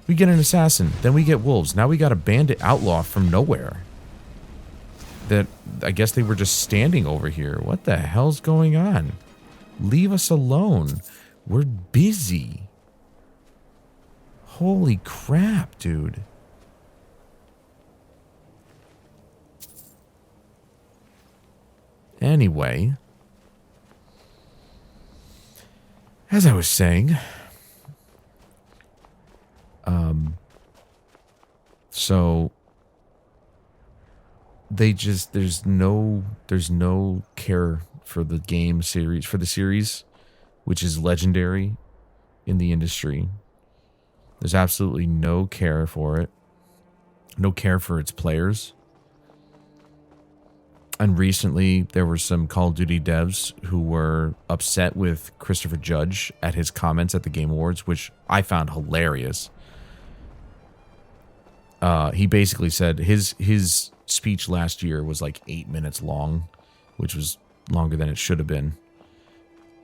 We get an assassin. Then we get wolves. Now we got a bandit outlaw from nowhere. That, I guess they were just standing over here. What the hell's going on? Leave us alone. We're busy. Holy crap, dude. Anyway, as I was saying, so they just there's no care for the game series, for the series, which is legendary in the industry. There's absolutely no care for it. No care for its players. And recently, there were some Call of Duty devs who were upset with Christopher Judge at his comments at the Game Awards, which I found hilarious. He basically said his speech last year was like 8 minutes long, which was longer than it should have been.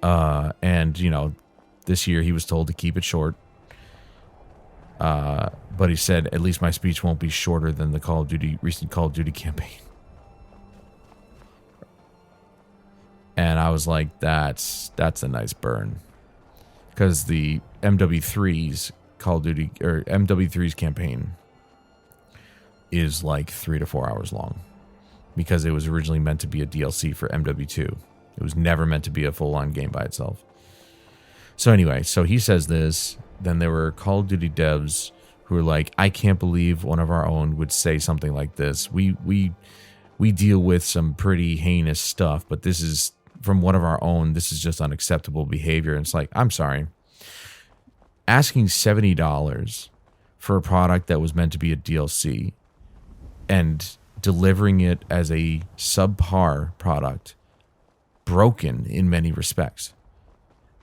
And, you know, this year he was told to keep it short. But he said, at least my speech won't be shorter than the recent Call of Duty campaign. And I was like, that's a nice burn. Because the MW3's Call of Duty, or MW3's campaign is like 3 to 4 hours long. Because it was originally meant to be a DLC for MW2. It was never meant to be a full-on game by itself. So anyway, so he says this. Then there were Call of Duty devs who were like, I can't believe one of our own would say something like this. We deal with some pretty heinous stuff, but this is from one of our own. This is just unacceptable behavior. And it's like, I'm sorry. Asking $70 for a product that was meant to be a DLC and delivering it as a subpar product, broken in many respects,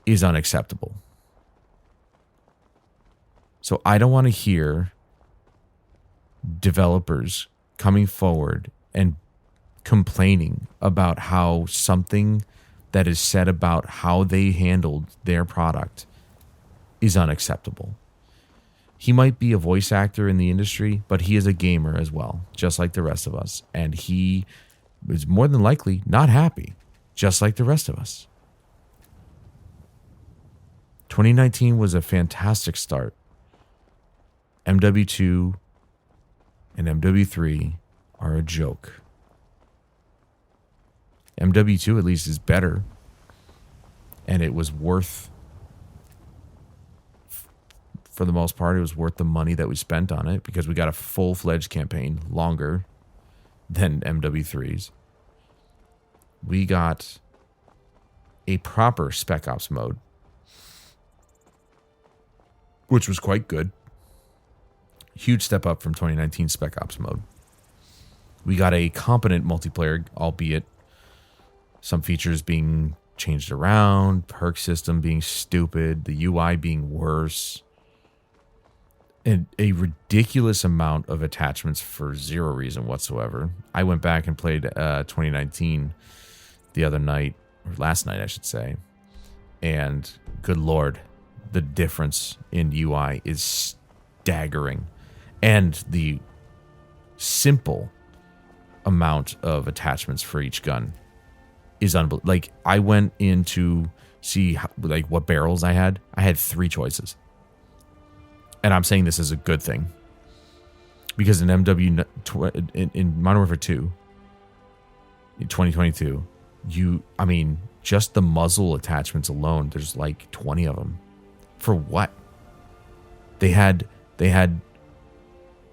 is unacceptable. So I don't want to hear developers coming forward and complaining about how something that is said about how they handled their product is unacceptable. He might be a voice actor in the industry, but he is a gamer as well, just like the rest of us. And he is more than likely not happy, just like the rest of us. 2019 was a fantastic start. MW2 and MW3 are a joke. MW2 at least is better, and it was worth, for the most part, it was worth the money that we spent on it because we got a full-fledged campaign, longer than MW3's. We got a proper Spec Ops mode, which was quite good. Huge step up from 2019 Spec Ops mode. We got a competent multiplayer, albeit some features being changed around, perk system being stupid, the UI being worse, and a ridiculous amount of attachments for zero reason whatsoever. I went back and played 2019 the other night, or last night I should say, and good lord, the difference in UI is staggering. And the simple amount of attachments for each gun is unbelievable. Like, I went in to see what barrels I had. I had 3 choices. And I'm saying this is a good thing. Because in in Modern Warfare 2, in 2022, just the muzzle attachments alone, there's like 20 of them. For what? They had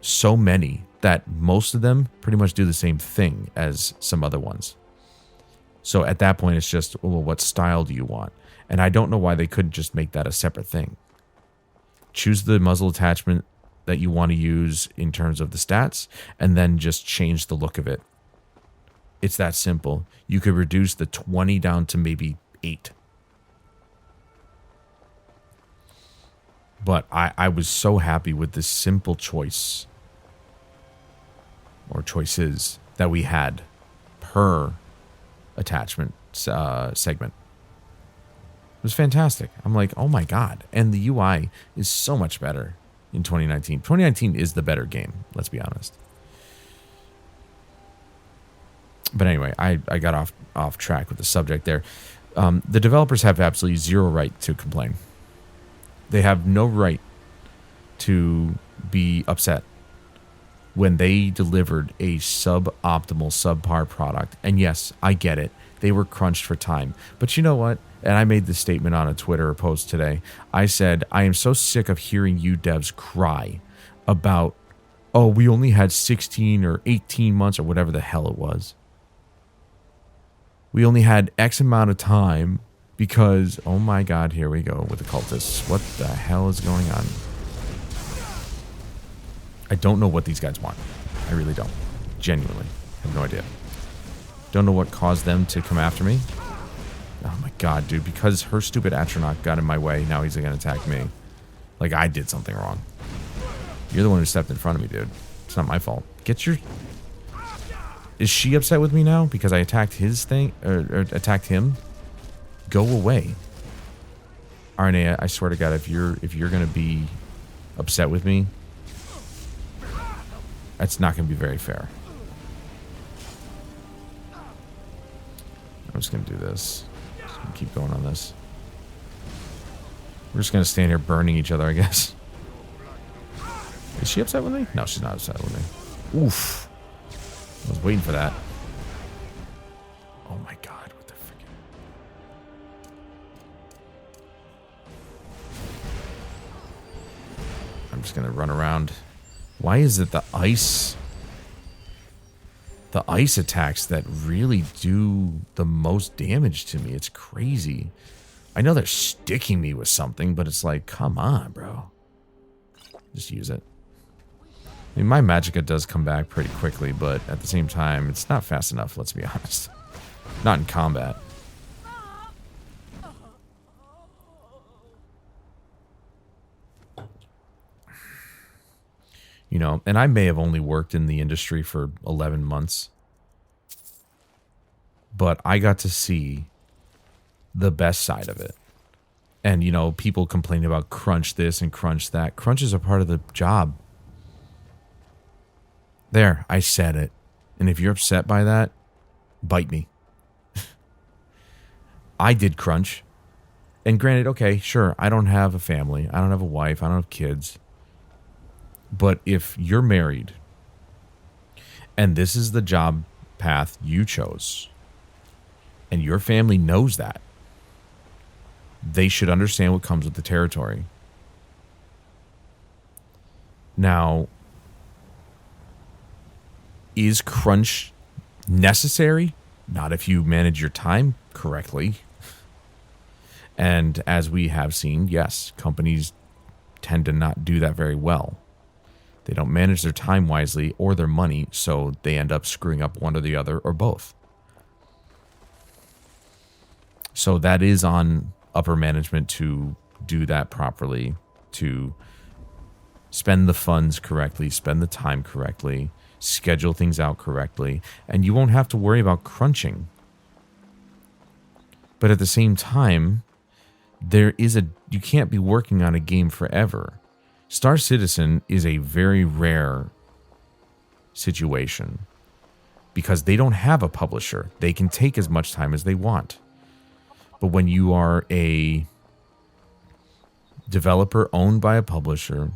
so many that most of them pretty much do the same thing as some other ones. So at that point, it's just, well, what style do you want? And I don't know why they couldn't just make that a separate thing. Choose the muzzle attachment that you want to use in terms of the stats, and then just change the look of it. It's that simple. You could reduce the 20 down to maybe 8. But I was so happy with this simple choice, or choices, that we had per attachment segment. It was fantastic. I'm like, oh my God. And the UI is so much better in 2019. 2019 is the better game, let's be honest. But anyway, I got off track with the subject there. The developers have absolutely zero right to complain. They have no right to be upset when they delivered a suboptimal, subpar product. And yes, I get it. They were crunched for time. But you know what? And I made this statement on a Twitter post today. I said, I am so sick of hearing you devs cry about, oh, we only had 16 or 18 months or whatever the hell it was. We only had X amount of time because, oh my God, here we go with the cultists. What the hell is going on? I don't know what these guys want. I really don't. Genuinely. I have no idea. Don't know what caused them to come after me. Oh my God, dude. Because her stupid Atronach got in my way, now he's going to attack me. Like I did something wrong. You're the one who stepped in front of me, dude. It's not my fault. Get your... Is she upset with me now because I attacked his thing? Or attacked him? Go away. Arnea, I swear to God, if you're going to be upset with me, that's not going to be very fair. I'm just going to do this. Just gonna keep going on this. We're just going to stand here burning each other, I guess. Is she upset with me? No, she's not upset with me. Oof. I was waiting for that. Oh my God, what the freaking... I'm just going to run around. Why is it the ice attacks that really do the most damage to me? It's crazy. I know they're sticking me with something, but it's like, come on, bro. Just use it. I mean, my magicka does come back pretty quickly, but at the same time, it's not fast enough, let's be honest. Not in combat. You know, and I may have only worked in the industry for 11 months, but I got to see the best side of it. And, you know, people complain about crunch this and crunch that. Crunch is a part of the job. There, I said it. And if you're upset by that, bite me. I did crunch. And granted, okay, sure, I don't have a family. I don't have a wife. I don't have kids. But if you're married and this is the job path you chose and your family knows that, they should understand what comes with the territory. Now, is crunch necessary? Not if you manage your time correctly. And as we have seen, yes, companies tend to not do that very well. They don't manage their time wisely or their money, so they end up screwing up one or the other or both. So that is on upper management to do that properly, to spend the funds correctly, spend the time correctly, schedule things out correctly, and you won't have to worry about crunching. But at the same time, you can't be working on a game forever. Star Citizen is a very rare situation because they don't have a publisher. They can take as much time as they want. But when you are a developer owned by a publisher,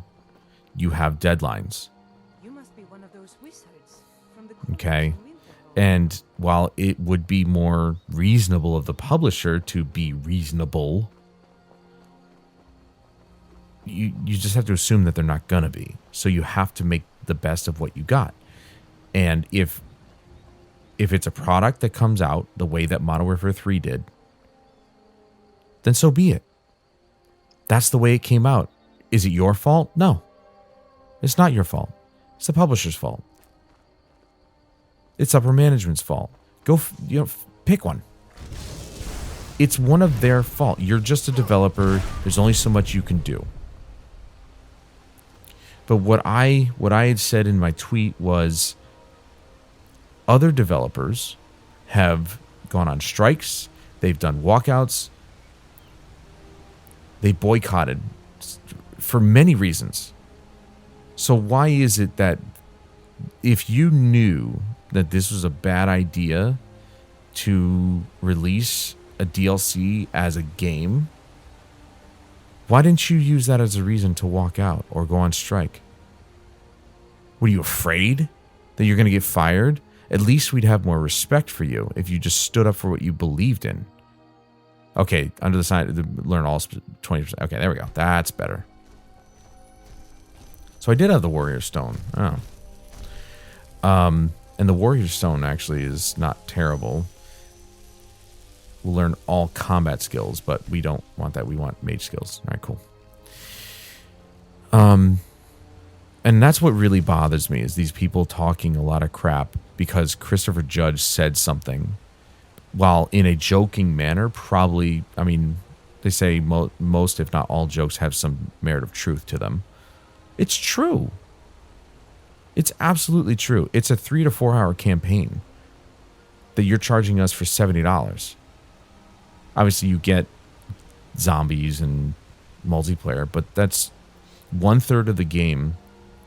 you have deadlines. You must be one of those wizards from the Okay. And while it would be more reasonable of the publisher to be reasonable, you just have to assume that they're not going to be. So you have to make the best of what you got. And if it's a product that comes out the way that Modern Warfare 3 did, then so be it. That's the way it came out. Is it your fault? No. It's not your fault. It's the publisher's fault. It's upper management's fault. Go, pick one. It's one of their fault. You're just a developer. There's only so much you can do. But what I had said in my tweet was other developers have gone on strikes, they've done walkouts, they boycotted for many reasons. So why is it that if you knew that this was a bad idea to release a DLC as a game, why didn't you use that as a reason to walk out or go on strike? Were you afraid that you're going to get fired? At least we'd have more respect for you if you just stood up for what you believed in. Okay, under the sign, learn all 20%. Okay, there we go. That's better. So I did have the Warrior Stone. Oh. And the Warrior Stone actually is not terrible. We'll learn all combat skills, but we don't want that. We want mage skills. All right, cool. And that's what really bothers me is these people talking a lot of crap because Christopher Judge said something while in a joking manner. Probably, I mean, they say most, if not all, jokes have some merit of truth to them. It's true. It's absolutely true. It's a 3 to 4 hour campaign that you're charging us for $70. Obviously, you get zombies and multiplayer, but that's 1/3 of the game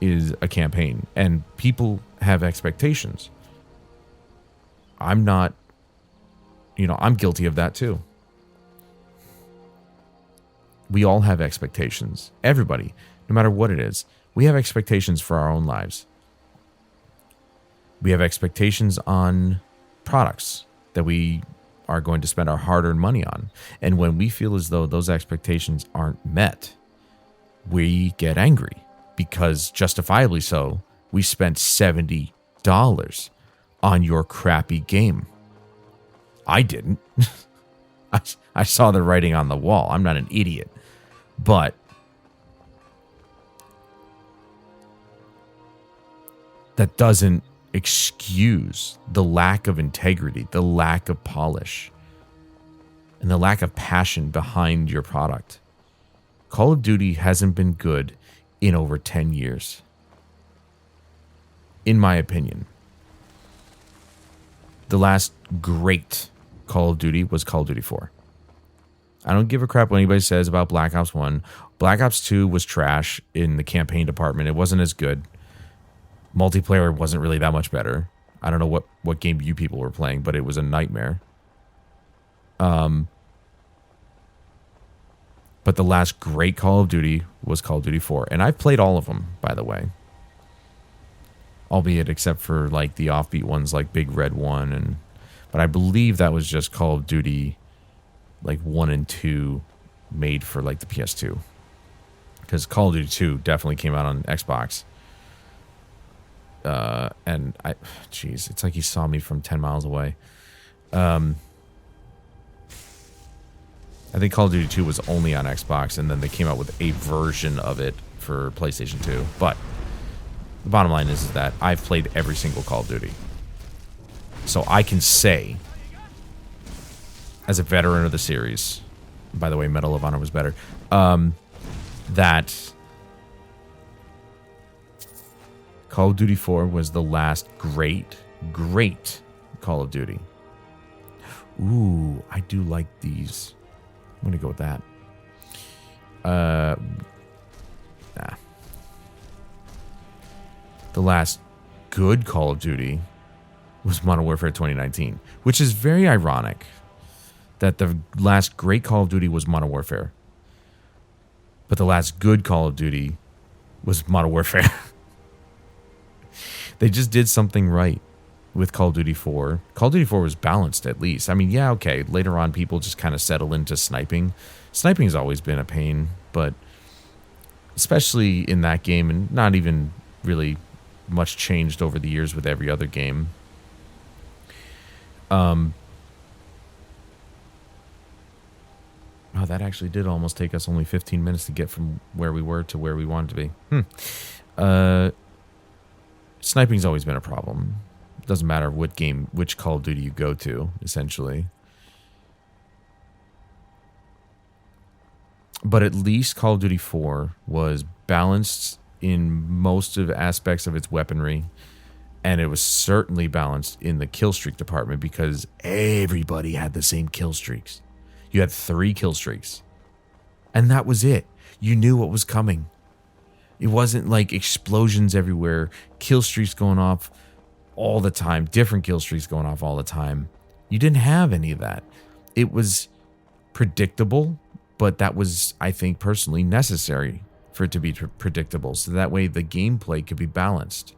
is a campaign, and people have expectations. I'm not, I'm guilty of that too. We all have expectations. Everybody, no matter what it is, we have expectations for our own lives. We have expectations on products that we are going to spend our hard-earned money on. And when we feel as though those expectations aren't met, we get angry because, justifiably so, we spent $70 on your crappy game. I didn't. I saw the writing on the wall. I'm not an idiot. But that doesn't excuse the lack of integrity, the lack of polish, and the lack of passion behind your product. Call of Duty hasn't been good in over 10 years. In my opinion. The last great Call of Duty was Call of Duty 4. I don't give a crap what anybody says about Black Ops 1. Black Ops 2 was trash in the campaign department. It wasn't as good. Multiplayer wasn't really that much better. I don't know what game you people were playing, but it was a nightmare. But the last great Call of Duty was Call of Duty 4. And I've played all of them, by the way. Albeit except for like the offbeat ones like Big Red 1. But I believe that was just Call of Duty like 1 and 2 made for like the PS2. Because Call of Duty 2 definitely came out on Xbox. And it's like he saw me from 10 miles away. I think Call of Duty 2 was only on Xbox, and then they came out with a version of it for PlayStation 2. But the bottom line is that I've played every single Call of Duty. So I can say, as a veteran of the series, by the way, Medal of Honor was better, that Call of Duty 4 was the last great Call of Duty. Ooh, I do like these. I'm going to go with that. Nah. The last good Call of Duty was Modern Warfare 2019, which is very ironic that the last great Call of Duty was Modern Warfare, but the last good Call of Duty was Modern Warfare. They just did something right with Call of Duty 4. Call of Duty 4 was balanced, at least. I mean, yeah, okay, later on people just kind of settle into sniping. Sniping has always been a pain, but especially in that game, and not even really much changed over the years with every other game. Oh, that actually did almost take us only 15 minutes to get from where we were to where we wanted to be. Sniping's always been a problem. Doesn't matter what game, which Call of Duty you go to, essentially. But at least Call of Duty 4 was balanced in most of aspects of its weaponry, and it was certainly balanced in the kill streak department because everybody had the same kill streaks. You had 3 kill streaks, and that was it. You knew what was coming. It wasn't like explosions everywhere, kill streaks going off all the time, different kill streaks going off all the time. You didn't have any of that. It was predictable, but that was, I think, personally necessary for it to be predictable, so that way the gameplay could be balanced.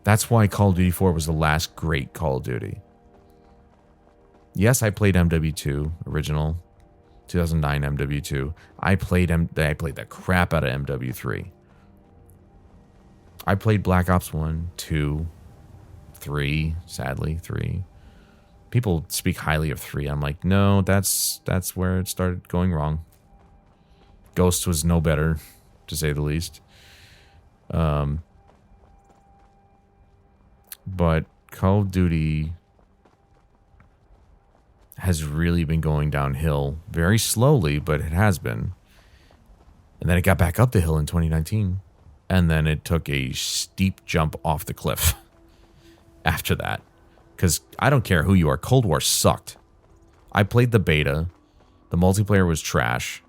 That's why Call of Duty 4 was the last great Call of Duty. Yes, I played MW2 original, 2009 MW2. I played the crap out of MW3. I played Black Ops 1, 2, 3, sadly 3. People speak highly of 3. I'm like, no, that's where it started going wrong. Ghost was no better, to say the least. But Call of Duty has really been going downhill very slowly, but it has been. And then it got back up the hill in 2019. And then it took a steep jump off the cliff after that. Because I don't care who you are, Cold War sucked. I played the beta. The multiplayer was trash.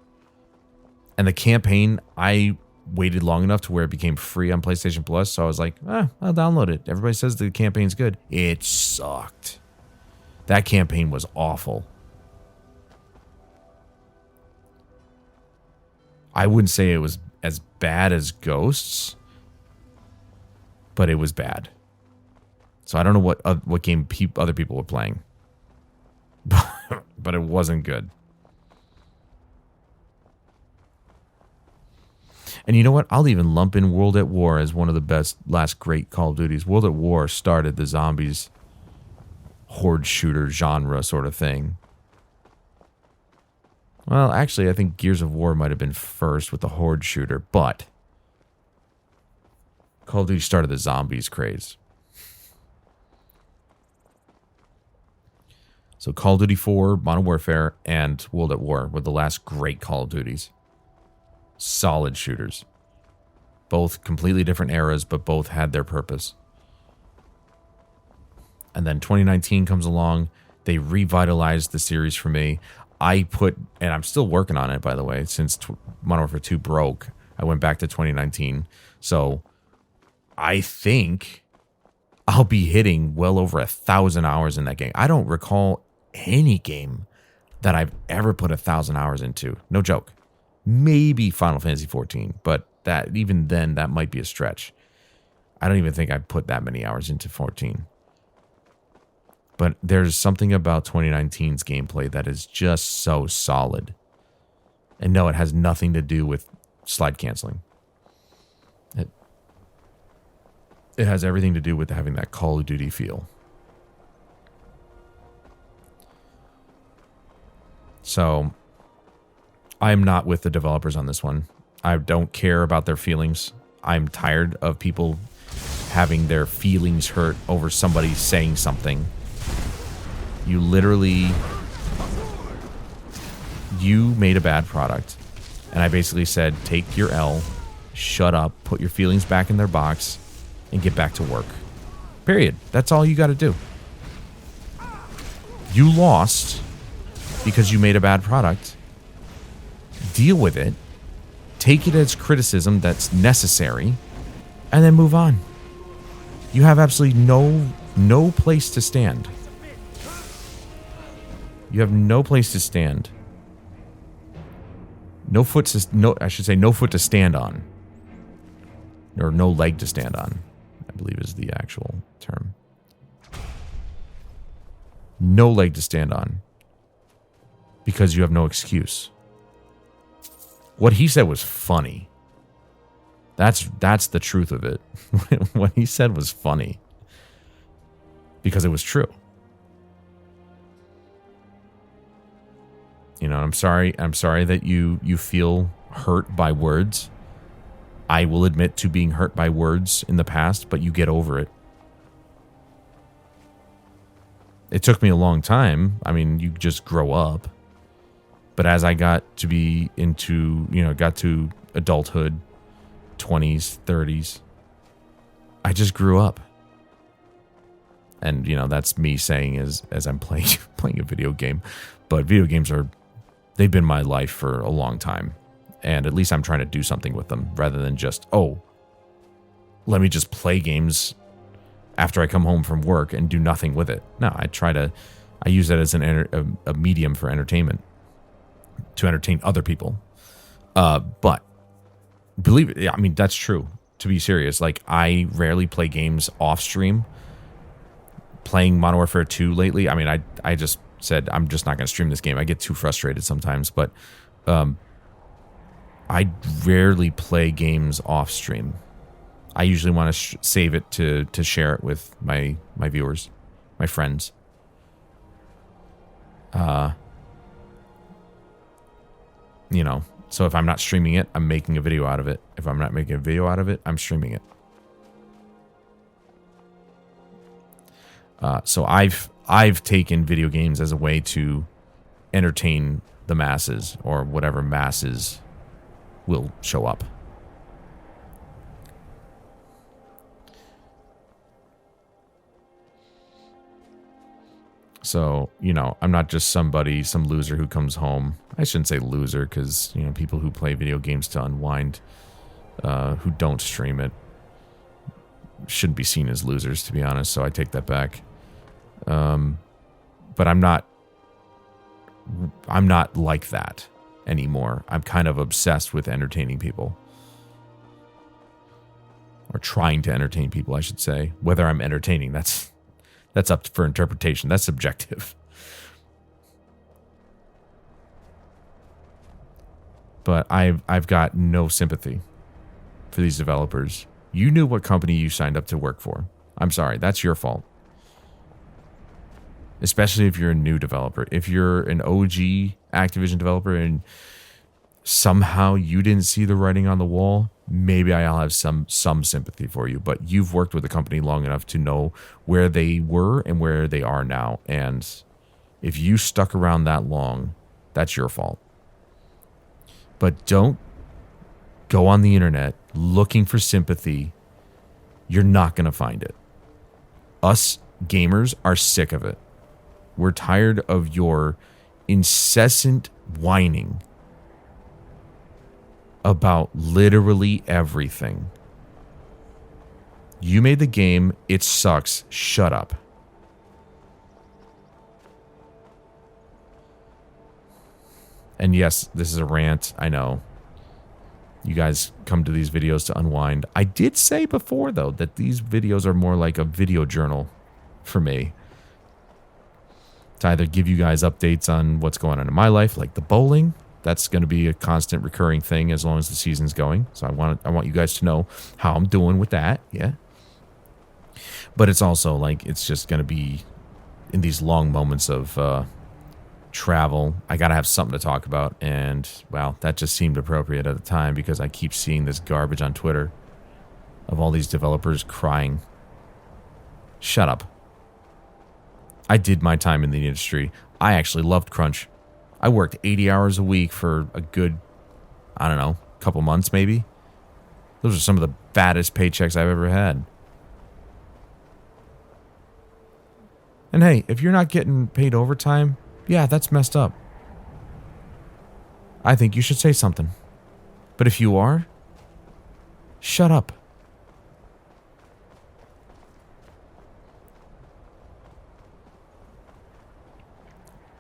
And the campaign, I waited long enough to where it became free on PlayStation Plus. So I was like, I'll download it. Everybody says the campaign's good. It sucked. That campaign was awful. I wouldn't say it was as bad as Ghosts, but it was bad. So I don't know what game other people were playing, but it wasn't good. And you know what? I'll even lump in World at War as one of the best last great Call of Duties. World at War started the zombies horde shooter genre sort of thing. Well, actually, I think Gears of War might have been first with the horde shooter, but Call of Duty started the zombies craze. So Call of Duty 4, Modern Warfare, and World at War were the last great Call of Duties. Solid shooters. Both completely different eras, but both had their purpose. And then 2019 comes along. They revitalized the series for me. And I'm still working on it, by the way, since Modern Warfare 2 broke. I went back to 2019. So I think I'll be hitting well over 1,000 hours in that game. I don't recall any game that I've ever put 1,000 hours into. No joke. Maybe Final Fantasy 14, but that even then, that might be a stretch. I don't even think I put that many hours into 14. But there's something about 2019's gameplay that is just so solid. And no, it has nothing to do with slide canceling. It has everything to do with having that Call of Duty feel. So I am not with the developers on this one. I don't care about their feelings. I'm tired of people having their feelings hurt over somebody saying something. You made a bad product. And I basically said, take your L, shut up, put your feelings back in their box, and get back to work. Period. That's all you got to do. You lost because you made a bad product. Deal with it. Take it as criticism that's necessary, and then move on. You have absolutely no place to stand. You have no place to stand. No foot to stand on. Or no leg to stand on, I believe is the actual term. No leg to stand on. Because you have no excuse. What he said was funny. That's the truth of it. What he said was funny. Because it was true. You know, I'm sorry that you feel hurt by words. I will admit to being hurt by words in the past, but you get over it. It took me a long time. I mean, you just grow up. But as I got to be into, got to adulthood, 20s, 30s, I just grew up. And, that's me saying as I'm playing a video game. But video games they've been my life for a long time. And at least I'm trying to do something with them rather than just, let me just play games after I come home from work and do nothing with it. No, I use that as a medium for entertainment, to entertain other people. But believe it, I mean, that's true. To be serious, like, I rarely play games off stream. Playing Modern Warfare 2 lately, I mean, I just said I'm just not going to stream this game. I get too frustrated sometimes, but I rarely play games off stream. I usually want to save it to share it with my viewers, my friends. So if I'm not streaming it, I'm making a video out of it. If I'm not making a video out of it, I'm streaming it. So I've taken video games as a way to entertain the masses, or whatever masses will show up. So, I'm not just some loser who comes home. I shouldn't say loser, because, people who play video games to unwind, who don't stream it, shouldn't be seen as losers, to be honest, so I take that back. But I'm not like that anymore. I'm kind of obsessed with entertaining people. Or trying to entertain people, I should say. Whether I'm entertaining, that's up for interpretation. That's subjective. But I've got no sympathy for these developers. You knew what company you signed up to work for. I'm sorry, that's your fault. Especially if you're a new developer. If you're an OG Activision developer and somehow you didn't see the writing on the wall, maybe I'll have some sympathy for you. But you've worked with the company long enough to know where they were and where they are now. And if you stuck around that long, that's your fault. But don't go on the internet looking for sympathy. You're not going to find it. Us gamers are sick of it. We're tired of your incessant whining about literally everything. You made the game. It sucks. Shut up. And yes, this is a rant. I know. You guys come to these videos to unwind. I did say before, though, that these videos are more like a video journal for me. To either give you guys updates on what's going on in my life, like the bowling. That's going to be a constant recurring thing as long as the season's going. So I want you guys to know how I'm doing with that. Yeah. But it's also like, it's just going to be in these long moments of travel. I got to have something to talk about. And, well, that just seemed appropriate at the time because I keep seeing this garbage on Twitter of all these developers crying. Shut up. I did my time in the industry. I actually loved crunch. I worked 80 hours a week for a good, I don't know, couple months maybe. Those are some of the fattest paychecks I've ever had. And hey, if you're not getting paid overtime, yeah, that's messed up. I think you should say something. But if you are, shut up.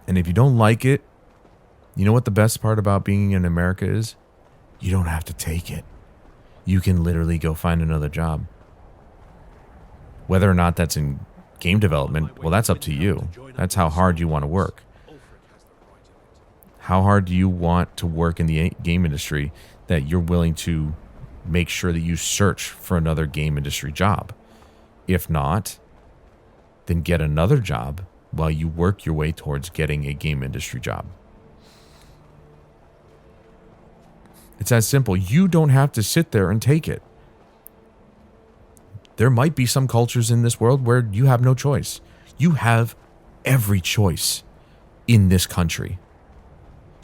And if you don't like it, you know what the best part about being in America is? You don't have to take it. You can literally go find another job. Whether or not that's in game development, well, that's up to you. That's how hard you want to work. How hard do you want to work in the game industry that you're willing to make sure that you search for another game industry job? If not, then get another job while you work your way towards getting a game industry job. It's that simple. You don't have to sit there and take it. There might be some cultures in this world where you have no choice. You have every choice in this country.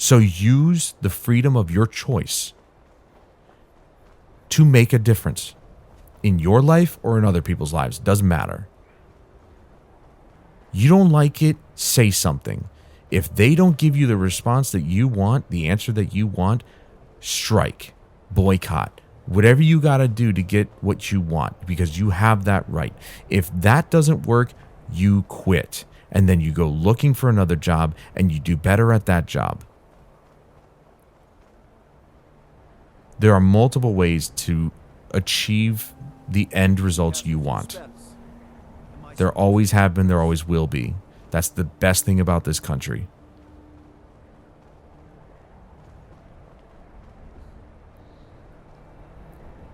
So use the freedom of your choice to make a difference in your life or in other people's lives. Doesn't matter. You don't like it, say something. If they don't give you the response that you want, the answer that you want, strike, boycott, whatever you got to do to get what you want, because you have that right. If that doesn't work, you quit. And then you go looking for another job and you do better at that job. There are multiple ways to achieve the end results you want. There always have been, there always will be. That's the best thing about this country.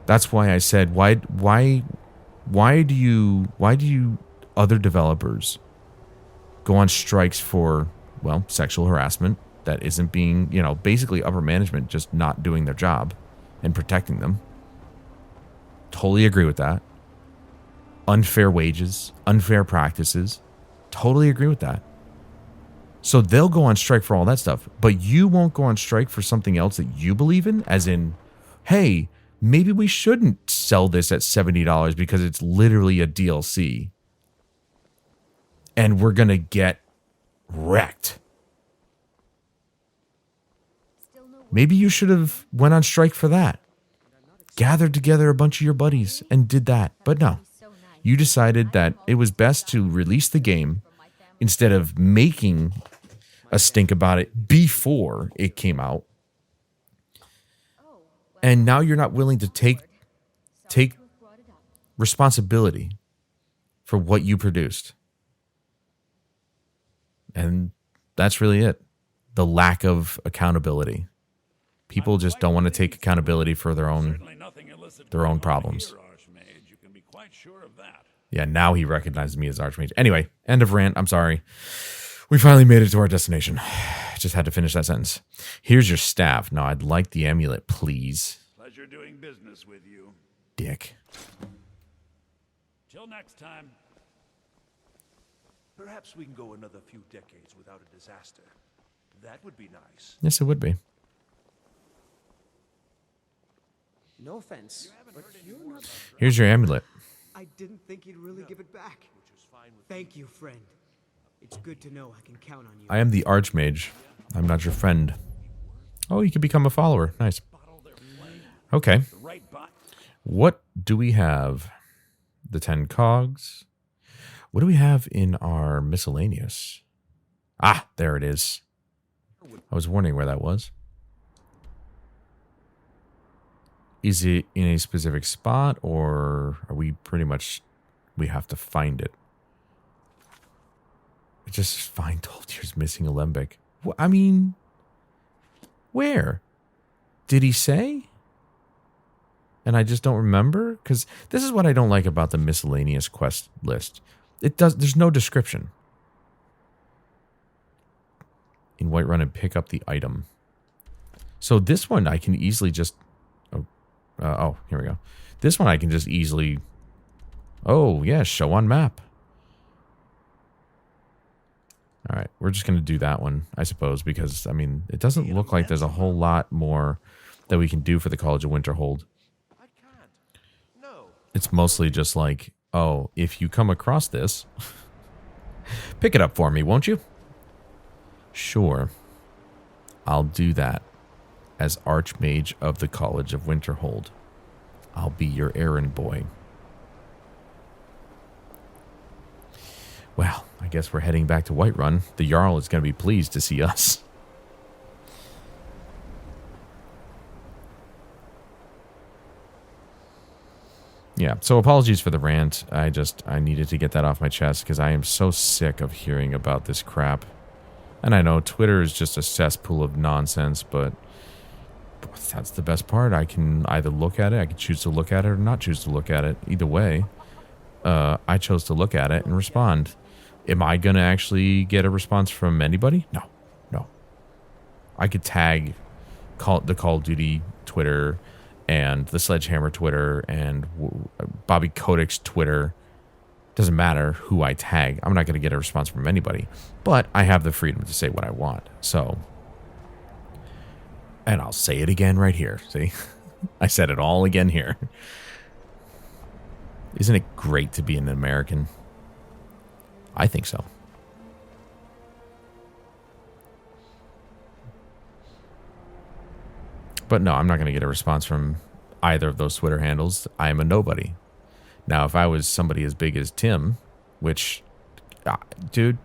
That's why I said, why do you other developers go on strikes for, well, sexual harassment that isn't being, basically upper management just not doing their job and protecting them. Totally agree with that. Unfair wages, unfair practices. Totally agree with that. So they'll go on strike for all that stuff, but you won't go on strike for something else that you believe in, as in, hey, maybe we shouldn't sell this at $70 because it's literally a DLC. And we're going to get wrecked. Maybe you should have went on strike for that. Gathered together a bunch of your buddies and did that. But no, you decided that it was best to release the game instead of making a stink about it before it came out. And now you're not willing to take responsibility for what you produced. And that's really it. The lack of accountability. People just don't want to take accountability for their own problems. Yeah, now he recognizes me as Archmage. Anyway, end of rant. I'm sorry. We finally made it to our destination. Just had to finish that sentence. Here's your staff. Now, I'd like the amulet, please. Pleasure doing business with you. Dick. Till next time. Perhaps we can go another few decades without a disaster. That would be nice. Yes, it would be. No offense, but you're not... Here's your amulet. I didn't think you'd really give it back. Thank you, friend. It's good to know I can count on you. I am the Archmage. I'm not your friend. Oh, you can become a follower. Nice. Okay. What do we have? The 10 cogs. What do we have in our miscellaneous? Ah, there it is. I was wondering where that was. Is it in a specific spot, or are we pretty much, we have to find it? I just find Toltier's missing alembic. I mean, where? Did he say? And I just don't remember? Because this is what I don't like about the miscellaneous quest list. There's no description. In Whiterun and pick up the item. So this one I can easily just... here we go. This one I can just easily... Oh, yeah, show on map. All right, we're just going to do that one, I suppose, because, I mean, it doesn't look like there's a whole lot more that we can do for the College of Winterhold. It's mostly just like, oh, if you come across this, pick it up for me, won't you? Sure. I'll do that. As Archmage of the College of Winterhold. I'll be your errand boy. Well, I guess we're heading back to Whiterun. The Jarl is going to be pleased to see us. Yeah, so apologies for the rant. I needed to get that off my chest because I am so sick of hearing about this crap. And I know Twitter is just a cesspool of nonsense, but that's the best part. I can either look at it, I can choose to look at it or not choose to look at it. Either way, I chose to look at it and respond. Am I going to actually get a response from anybody? No. I could tag the Call of Duty Twitter and the Sledgehammer Twitter and Bobby Kodak's Twitter. Doesn't matter who I tag. I'm not going to get a response from anybody. But I have the freedom to say what I want. So And I'll say it again right here. See? I said it all again here. Isn't it great to be an American? I think so. But no, I'm not going to get a response from either of those Twitter handles. I am a nobody. Now, if I was somebody as big as Tim, which, dude,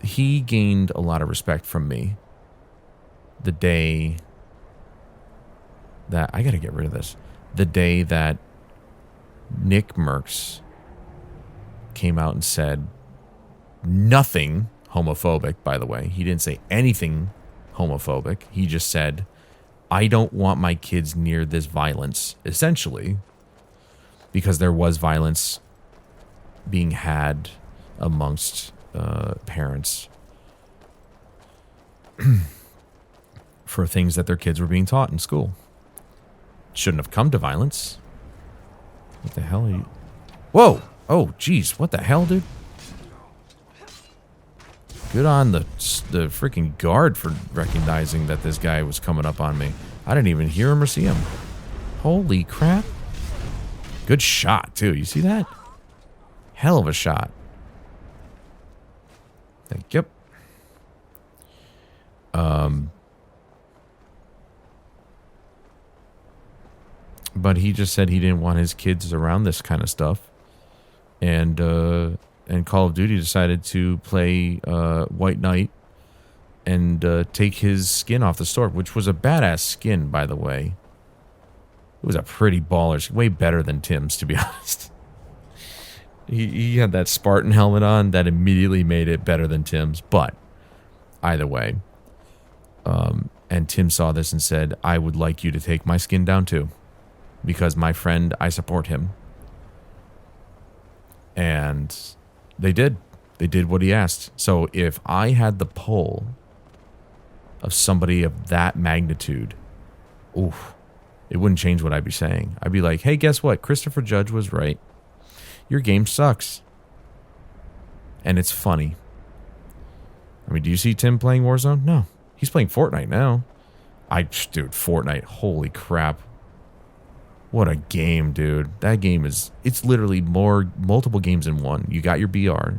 he gained a lot of respect from me the day that, I got to get rid of this, the day that Nick Merckx came out and said nothing homophobic, by the way. He didn't say anything homophobic. He just said, I don't want my kids near this violence, essentially, because there was violence being had amongst parents for things that their kids were being taught in school. Shouldn't have come to violence. What the hell are you? Whoa! Oh, jeez. What the hell, dude? Good on the freaking guard for recognizing that this guy was coming up on me. I didn't even hear him or see him. Holy crap. Good shot, too. You see that? Hell of a shot. Thank you. But he just said he didn't want his kids around this kind of stuff. And Call of Duty decided to play White Knight and take his skin off the store, which was a badass skin, by the way. It was a pretty baller skin, way better than Tim's, to be honest. He had that Spartan helmet on that immediately made it better than Tim's, but either way. And Tim saw this and said, I would like you to take my skin down too, because my friend, I support him. And they did. They did what he asked. So if I had the pull of somebody of that magnitude, oof, it wouldn't change what I'd be saying. I'd be like, hey, guess what? Christopher Judge was right. Your game sucks. And it's funny. I mean, do you see Tim playing Warzone? No. He's playing Fortnite now. Dude, Fortnite, holy crap. What a game, dude. That game is, it's literally multiple games in one. You got your BR,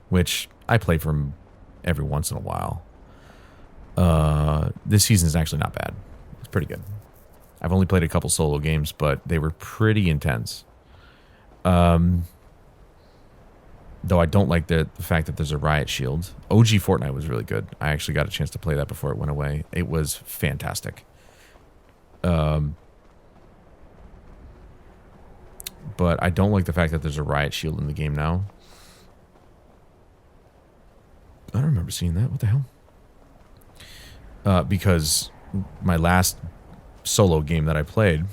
which I play from every once in a while. This season is actually not bad. It's pretty good. I've only played a couple solo games, but they were pretty intense. Though I don't like the fact that there's a riot shield. OG Fortnite was really good. I actually got a chance to play that before it went away. It was fantastic. But I don't like the fact that there's a riot shield in the game now. I don't remember seeing that. What the hell? Because my last solo game that I played,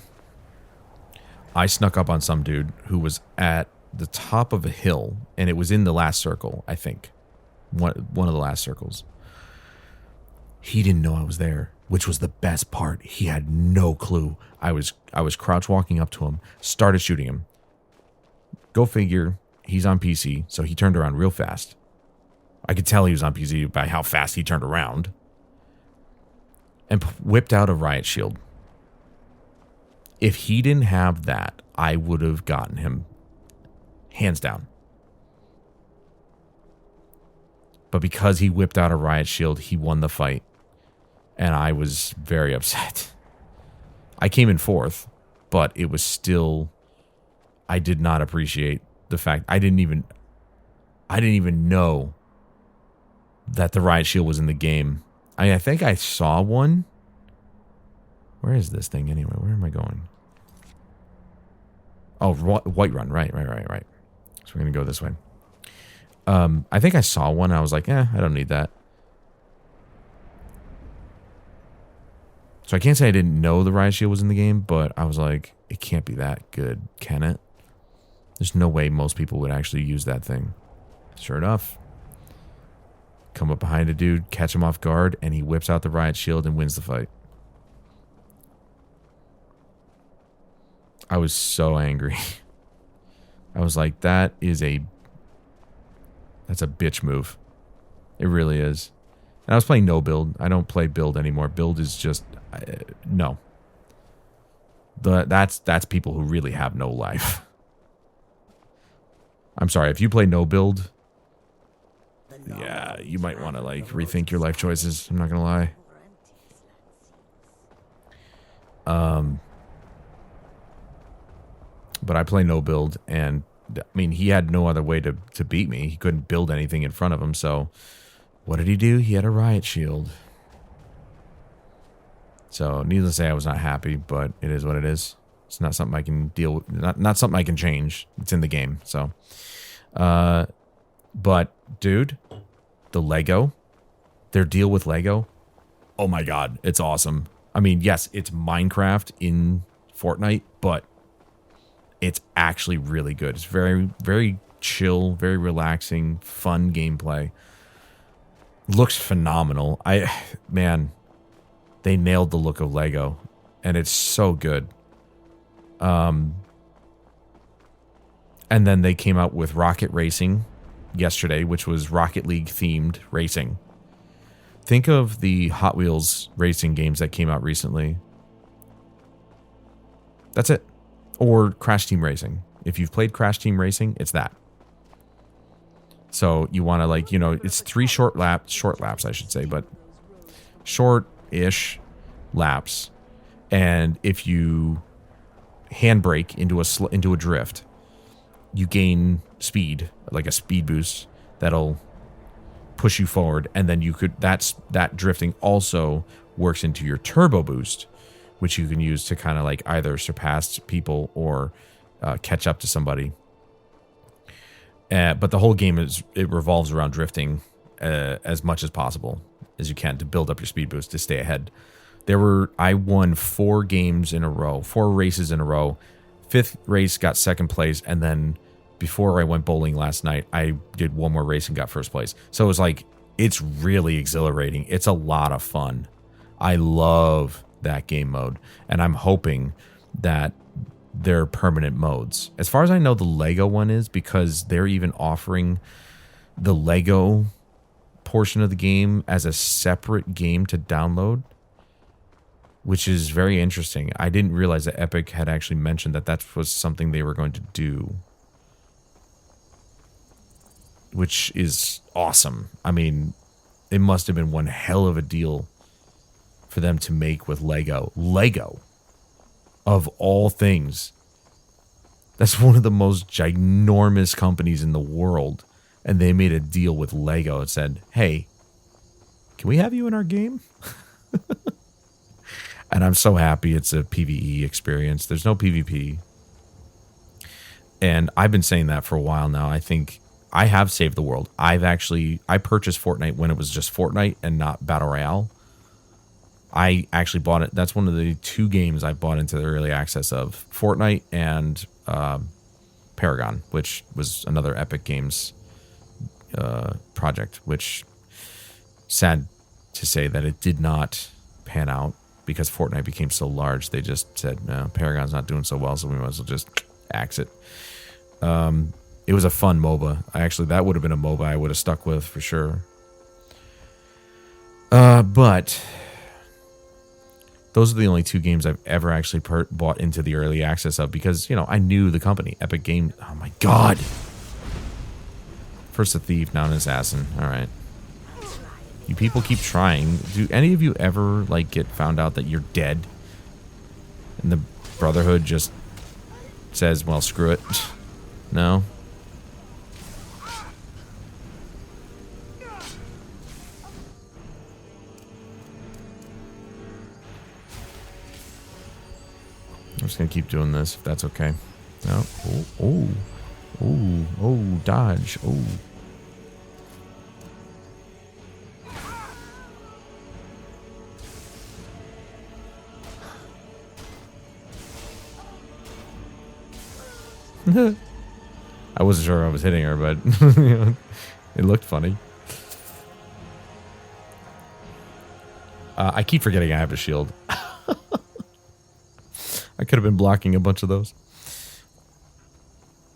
I snuck up on some dude who was at the top of a hill, and it was in the last circle, I think. One of the last circles. He didn't know I was there, which was the best part. He had no clue. I was crouch walking up to him, started shooting him. Go figure, he's on PC, so he turned around real fast. I could tell he was on PC by how fast he turned around. And whipped out a riot shield. If he didn't have that, I would have gotten him. Hands down. But because he whipped out a riot shield, he won the fight. And I was very upset. I came in fourth, but it was still, I did not appreciate the fact I didn't even know that the riot shield was in the game. I think I saw one. Where is this thing anyway? Where am I going? Oh, White Run. Right. So we're going to go this way. I think I saw one. I was like, I don't need that. So I can't say I didn't know the riot shield was in the game, but I was like, it can't be that good, can it? There's no way most people would actually use that thing. Sure enough. Come up behind a dude, catch him off guard, and he whips out the riot shield and wins the fight. I was so angry. I was like, that's a bitch move. It really is. And I was playing no build. I don't play build anymore. Build is just no. That's people who really have no life. I'm sorry, if you play no build, yeah, you might want to like rethink your life choices. I'm not gonna lie. But I play no build, and I mean, he had no other way to beat me. He couldn't build anything in front of him, so what did he do? He had a riot shield. So, needless to say, I was not happy, but it is what it is. It's not something I can deal with. Not something I can change. It's in the game, so. But, dude, the Lego, their deal with Lego, oh my god, it's awesome. I mean, yes, it's Minecraft in Fortnite, but it's actually really good. It's very, very chill, very relaxing, fun gameplay. Looks phenomenal. Man, they nailed the look of Lego, and it's so good. And then they came out with Rocket Racing yesterday, which was Rocket League themed racing. Think of the Hot Wheels racing games that came out recently. That's it. Or Crash Team Racing. If you've played Crash Team Racing, it's that. So you want to, like, you know, it's 3 short laps, I should say, but short-ish laps. And if you handbrake into a drift, you gain speed, like a speed boost that'll push you forward, and then that drifting also works into your turbo boost, which you can use to kind of like either surpass people or catch up to somebody. But the whole game revolves around drifting as much as possible as you can to build up your speed boost to stay ahead. I won 4 games in a row, 4 races in a row. 5th race got 2nd place, and then before I went bowling last night, I did one more race and got 1st place. So it was like, it's really exhilarating. It's a lot of fun. I love that game mode, and I'm hoping that they're permanent modes. As far as I know, the Lego one is, because they're even offering the Lego portion of the game as a separate game to download, which is very interesting. I didn't realize that Epic had actually mentioned that was something they were going to do, which is awesome. I mean, it must have been one hell of a deal for them to make with Lego. Lego, of all things, that's one of the most ginormous companies in the world, and they made a deal with Lego and said, hey, can we have you in our game? And I'm so happy it's a PvE experience. There's no PvP. And I've been saying that for a while now. I think I have saved the world. I purchased Fortnite when it was just Fortnite and not Battle Royale. I actually bought it. That's one of the 2 games I bought into the early access of. Fortnite and Paragon, which was another Epic Games project, which, sad to say that it did not pan out because Fortnite became so large. They just said, no, Paragon's not doing so well, so we might as well just axe it. It was a fun MOBA. That would have been a MOBA I would have stuck with for sure. But those are the only 2 games I've ever actually bought into the early access of, because, you know, I knew the company, Epic Games. Oh my god. First a thief, now an assassin. All right. You people keep trying. Do any of you ever, like, get found out that you're dead? And the Brotherhood just says, well, screw it. No? I'm just going to keep doing this, if that's okay. No. Oh, dodge. Oh. I wasn't sure I was hitting her, but it looked funny. I keep forgetting I have a shield. I could have been blocking a bunch of those.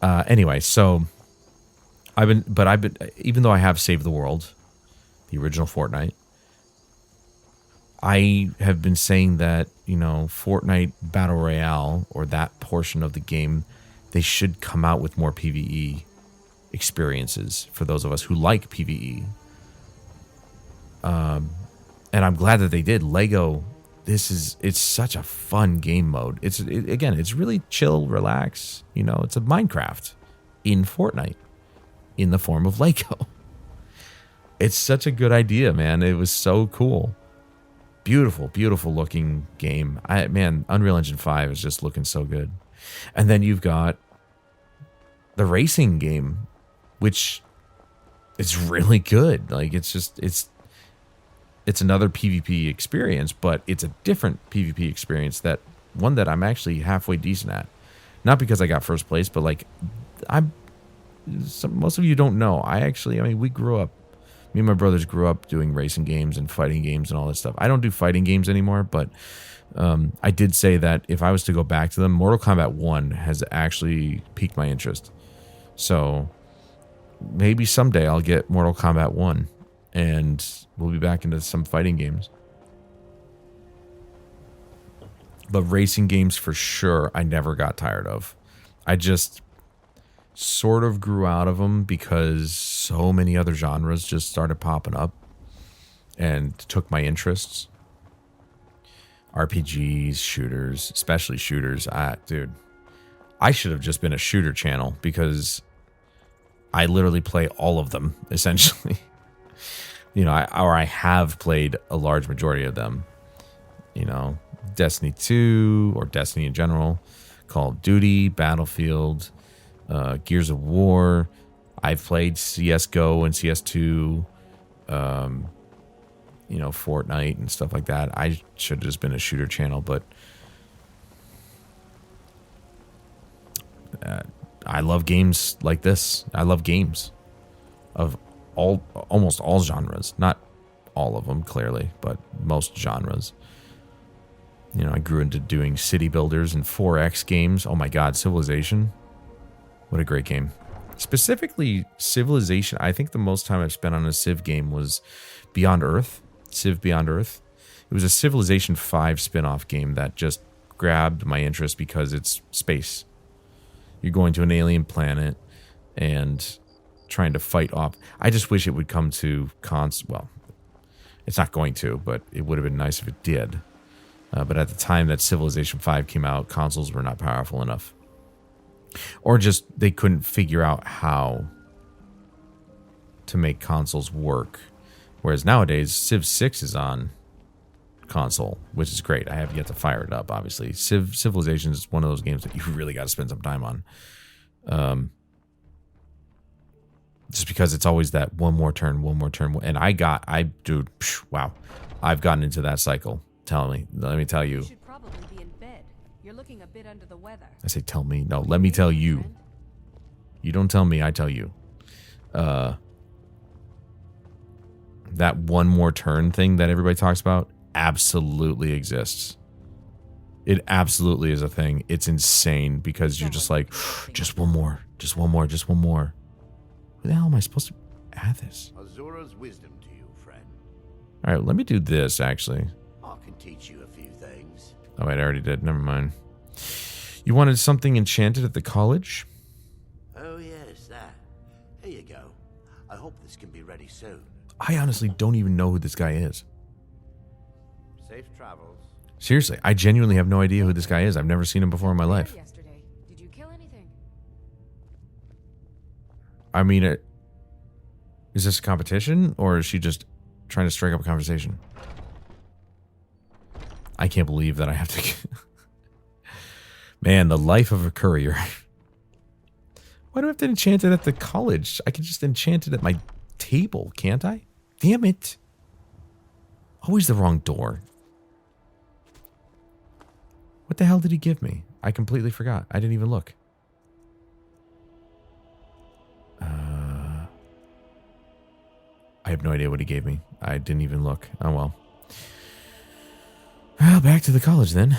Anyway, so I've been, even though I have saved the world, the original Fortnite. I have been saying that, Fortnite Battle Royale, or that portion of the game, they should come out with more PvE experiences for those of us who like PvE. And I'm glad that they did. Lego, it's such a fun game mode. It's really chill, relax. It's a Minecraft in Fortnite in the form of Lego. It's such a good idea, man. It was so cool. Beautiful, beautiful looking game. Unreal Engine 5 is just looking so good. And then you've got the racing game, which is really good. Like, it's another PvP experience, but it's a different PvP experience, that one that I'm actually halfway decent at. Not because I got first place, but like most of you don't know. We grew up, me and my brothers grew up doing racing games and fighting games and all that stuff. I don't do fighting games anymore, but I did say that if I was to go back to them, Mortal Kombat 1 has actually piqued my interest. So maybe someday I'll get Mortal Kombat 1 and we'll be back into some fighting games. But racing games for sure, I never got tired of. I just sort of grew out of them because so many other genres just started popping up and took my interests. RPGs, shooters, especially shooters. Dude, I should have just been a shooter channel because I literally play all of them, essentially. I have played a large majority of them. Destiny 2 or Destiny in general, Call of Duty, Battlefield, Gears of War. I've played CSGO and CS2, Fortnite and stuff like that. I should have just been a shooter channel, but I love games like this. I love games of almost all genres. Not all of them, clearly, but most genres. I grew into doing city builders and 4X games. Oh my God, Civilization. What a great game. Specifically, Civilization. I think the most time I've spent on a Civ game was Beyond Earth. Civ Beyond Earth. It was a Civilization 5 spin-off game that just grabbed my interest because it's space. You're going to an alien planet and trying to fight off. I just wish it would come to well, it's not going to, but it would have been nice if it did. But at the time that Civilization 5 came out, consoles were not powerful enough. Or just they couldn't figure out how to make consoles work. Whereas nowadays, Civ 6 is on console, which is great. I have yet to fire it up, obviously. Civilization is one of those games that you really got to spend some time on. Just because it's always that one more turn. And dude, wow. I've gotten into that cycle. Let me tell you. You should probably be in bed. You're looking a bit under the weather. I say tell me. No, let me tell you. You don't tell me, I tell you. That one more turn thing that everybody talks about absolutely exists. It absolutely is a thing. It's insane because you're just like, just one more. Who the hell am I supposed to add this? Azura's wisdom to you, friend. All right, let me do this, actually. I can teach you a few things. Oh, wait, I already did. Never mind. You wanted something enchanted at the college? Oh, yes, that. Here you go. I hope this can be ready soon. I honestly don't even know who this guy is. Safe travels. Seriously, I genuinely have no idea who this guy is. I've never seen him before in my life. Yesterday. Did you kill anything? I mean, is this a competition, or is she just trying to strike up a conversation? I can't believe that I have to... Man, the life of a courier. Why do I have to enchant it at the college? I can just enchant it at my table, can't I? Damn it. Always the wrong door. What the hell did he give me? I completely forgot. I didn't even look. I have no idea what he gave me. I didn't even look. Oh, well. Well, back to the college then.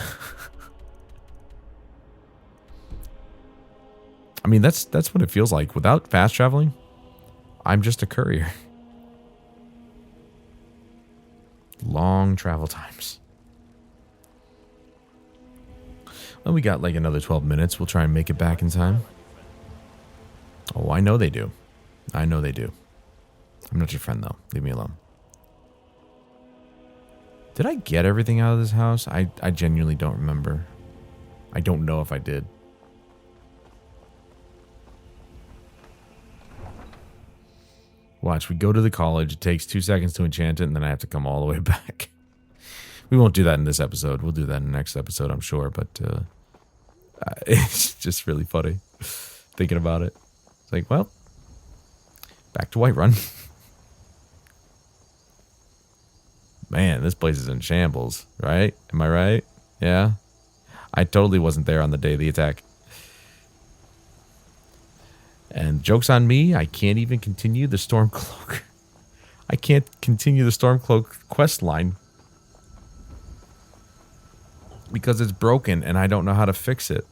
I mean, that's what it feels like. Without fast traveling, I'm just a courier. Long travel times. Well, we got like another 12 minutes. We'll try and make it back in time. Oh, I know they do. I know they do. I'm not your friend, though. Leave me alone. Did I get everything out of this house? I genuinely don't remember. I don't know if I did. Watch, we go to the college. It takes 2 seconds to enchant it, and then I have to come all the way back. We won't do that in this episode. We'll do that in the next episode, I'm sure. But it's just really funny thinking about it. It's like, well, back to Whiterun. Man, this place is in shambles, right? Am I right? Yeah. I totally wasn't there on the day of the attack. And joke's on me, I can't even continue the Stormcloak. I can't continue the Stormcloak quest line. Because it's broken and I don't know how to fix it.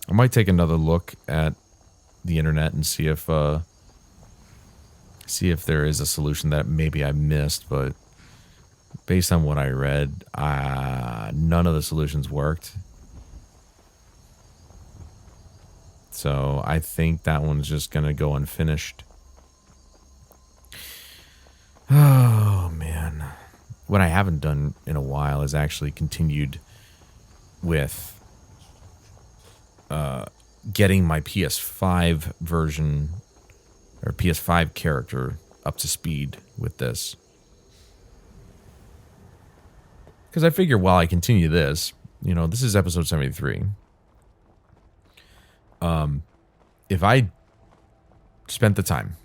I might take another look at the internet and see if there is a solution that maybe I missed, but based on what I read, none of the solutions worked. So I think that one's just going to go unfinished. Oh, man. What I haven't done in a while is actually continued with getting my PS5 version or PS5 character up to speed with this. Because I figure while I continue this, this is episode 73. If I spent the time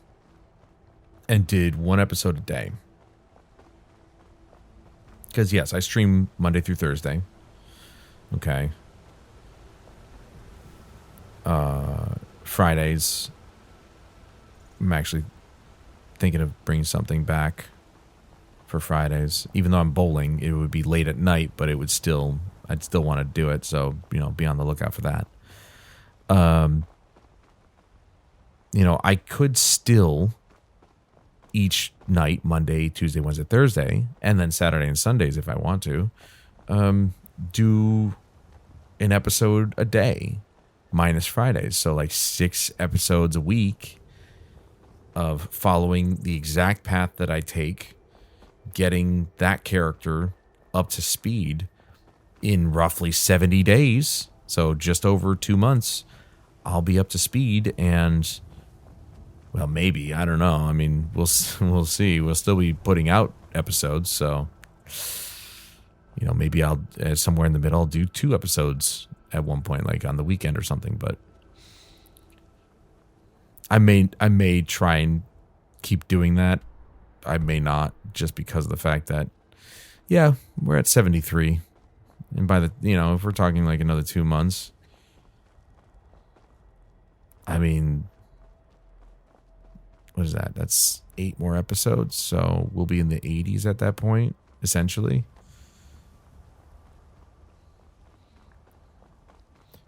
and did one episode a day, because yes, I stream Monday through Thursday. Okay. Fridays, I'm actually thinking of bringing something back for Fridays. Even though I'm bowling, it would be late at night, but I'd still want to do it. So, be on the lookout for that. I could still each night, Monday, Tuesday, Wednesday, Thursday, and then Saturday and Sundays if I want to, do an episode a day minus Fridays. So like 6 episodes a week of following the exact path that I take, getting that character up to speed in roughly 70 days. So just over 2 months, I'll be up to speed and, well, maybe, I don't know. I mean, we'll see. We'll still be putting out episodes. So, maybe I'll, somewhere in the middle, I'll do 2 episodes at one point, like on the weekend or something. But I may try and keep doing that. I may not, just because of the fact that, yeah, we're at 73. And by the, if we're talking like another 2 months, I mean, what is that? That's 8 more episodes. So we'll be in the 80s at that point, essentially.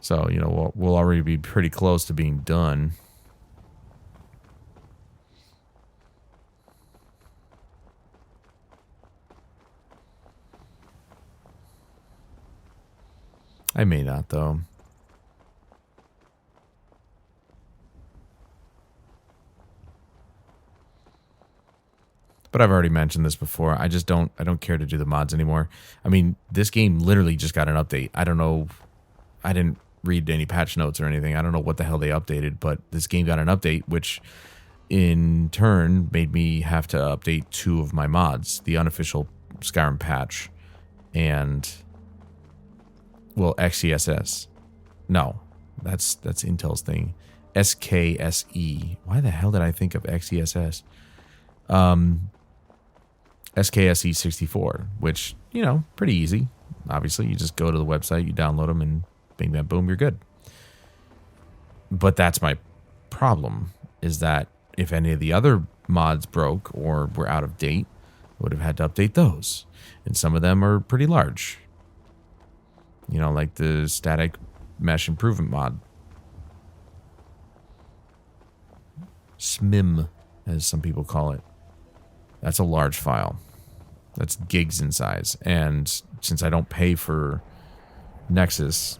So, we'll already be pretty close to being done. I may not, though. But I've already mentioned this before. I don't care to do the mods anymore. I mean, this game literally just got an update. I don't know. I didn't read any patch notes or anything. I don't know what the hell they updated, but this game got an update, which in turn made me have to update 2 of my mods, the unofficial Skyrim patch and, well, XCSS. No, that's Intel's thing. SKSE. Why the hell did I think of XCSS? SKSE 64, which, pretty easy. Obviously, you just go to the website, you download them, and bing, bam, boom, you're good. But that's my problem, is that if any of the other mods broke or were out of date, I would have had to update those. And some of them are pretty large. Like the static mesh improvement mod. SMIM, as some people call it. That's a large file. That's gigs in size. And since I don't pay for Nexus,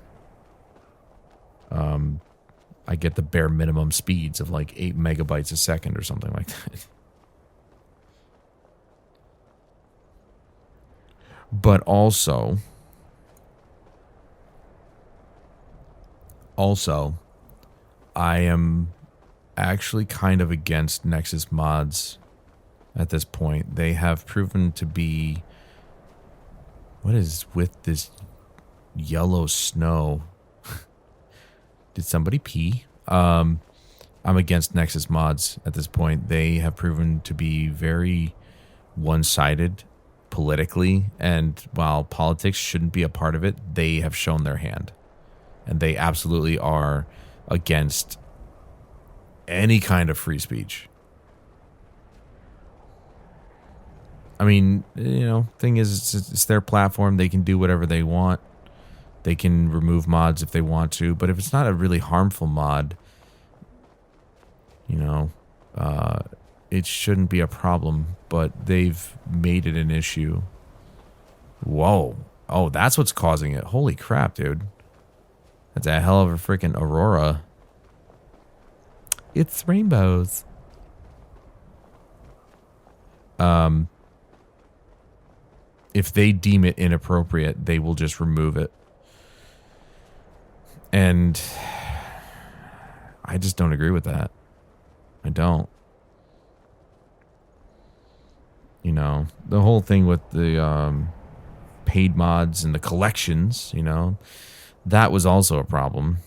I get the bare minimum speeds of like 8 megabytes a second or something like that. But also, I am actually kind of against Nexus mods at this point. They have proven to be... What is with this yellow snow? Did somebody pee? I'm against Nexus mods at this point. They have proven to be very one-sided politically, and while politics shouldn't be a part of it, they have shown their hand. And they absolutely are against any kind of free speech. I mean, thing is, it's their platform. They can do whatever they want. They can remove mods if they want to. But if it's not a really harmful mod, it shouldn't be a problem. But they've made it an issue. Whoa. Oh, that's what's causing it. Holy crap, dude. That's a hell of a freaking aurora. It's rainbows. If they deem it inappropriate, they will just remove it. And I just don't agree with that. I don't. The whole thing with the paid mods and the collections, that was also a problem.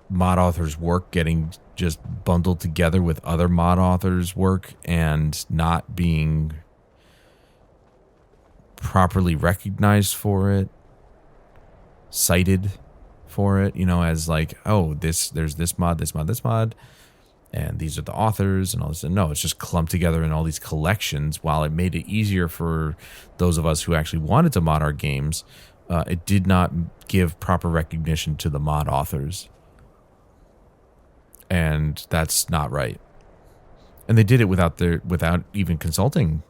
Mod authors' work getting just bundled together with other mod authors' work and not being properly recognized for it, cited for it, as like, oh, there's this mod, and these are the authors and all this. No, it's just clumped together in all these collections. While it made it easier for those of us who actually wanted to mod our games, it did not give proper recognition to the mod authors. And that's not right. And they did it without even consulting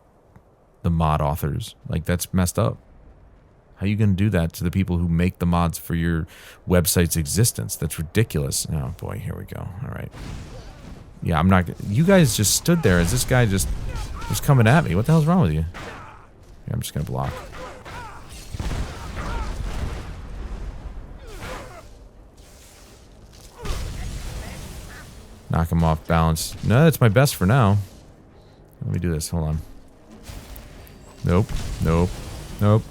the mod authors. Like, that's messed up. How are you going to do that to the people who make the mods for your website's existence? That's ridiculous. Oh boy, here we go. All right. Yeah, I'm not... You guys just stood there as this guy just was coming at me. What the hell's wrong with you? Yeah, I'm just going to block. Knock him off balance. No, that's my best for now. Let me do this. Hold on. Nope. Nope. Nope.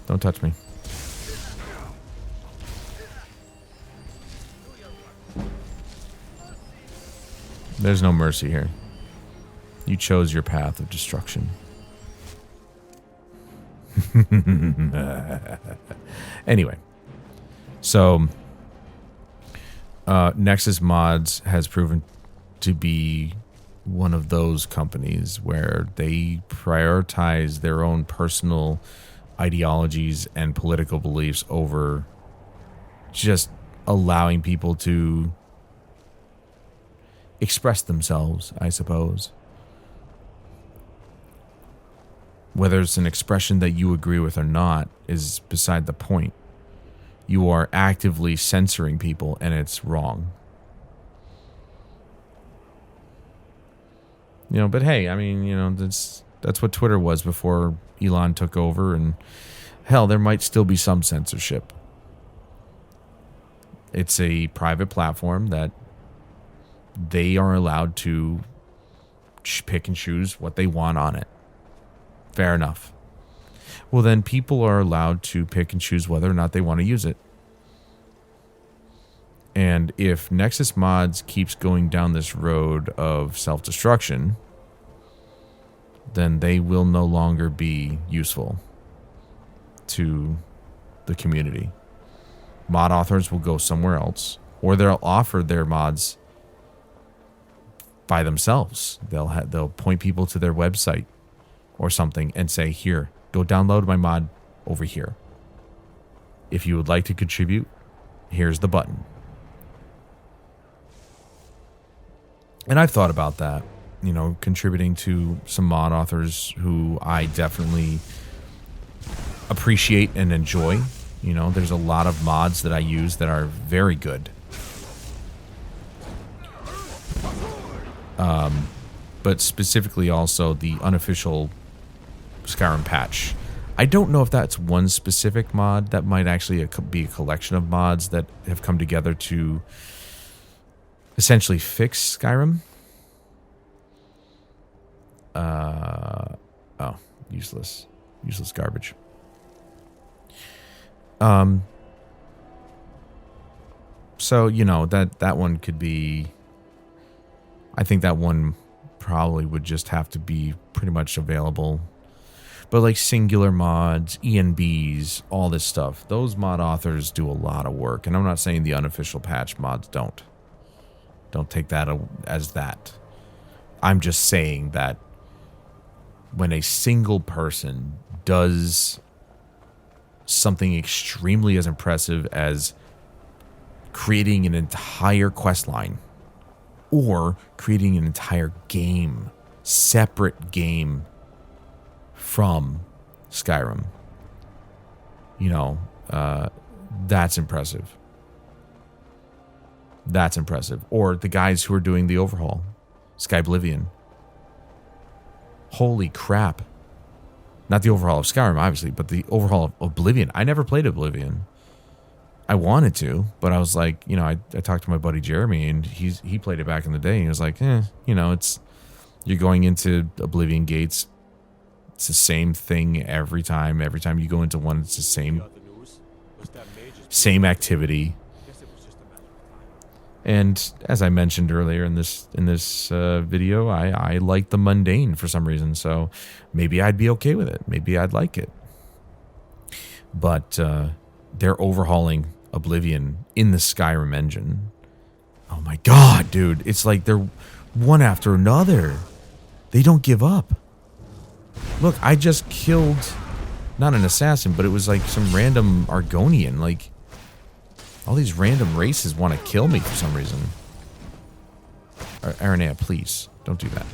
Don't touch me. There's no mercy here. You chose your path of destruction. Anyway. So... Nexus Mods has proven to be one of those companies where they prioritize their own personal ideologies and political beliefs over just allowing people to express themselves, I suppose. Whether it's an expression that you agree with or not is beside the point. You are actively censoring people, and it's wrong. But hey, I mean, that's what Twitter was before Elon took over, and hell, there might still be some censorship. It's a private platform that they are allowed to pick and choose what they want on it. Fair enough. Well, then people are allowed to pick and choose whether or not they want to use it. And if Nexus Mods keeps going down this road of self-destruction, then they will no longer be useful to the community. Mod authors will go somewhere else, or they'll offer their mods by themselves. They'll point people to their website or something and say, here, go download my mod over here. If you would like to contribute, here's the button. And I've thought about that. you know, contributing to some mod authors who I definitely appreciate and enjoy. You know, there's a lot of mods that I use that are very good. But specifically also the unofficial Skyrim patch. I don't know if that's one specific mod. That might actually be a collection of mods that have come together to essentially fix Skyrim. Oh, useless. Useless garbage. So, you know, that one could be... I think that one probably would just have to be pretty much available. But like singular mods, ENBs, all this stuff, those mod authors do a lot of work. And I'm not saying the unofficial patch mods don't. Don't take that as that. I'm just saying that when a single person does something extremely as impressive as creating an entire quest line or creating an entire game, separate game from Skyrim, you know, that's impressive. That's impressive. Or the guys who are doing the overhaul, Skyblivion. Holy crap. Not the overhaul of Skyrim, obviously, but the overhaul of Oblivion. I never played Oblivion. I wanted to, but I was like, you know, I talked to my buddy Jeremy, and he played it back in the day, and he was like, you know, you're going into Oblivion gates. It's the same thing every time. Every time you go into one, it's the same activity. And as I mentioned earlier in this video, I like the mundane for some reason. So maybe I'd be okay with it. Maybe I'd like it. But they're overhauling Oblivion in the Skyrim engine. Oh my god, dude. It's like they're one after another. They don't give up. Look, I just killed, not an assassin, but it was like some random Argonian. Like, all these random races want to kill me for some reason. Aranea, please, don't do that.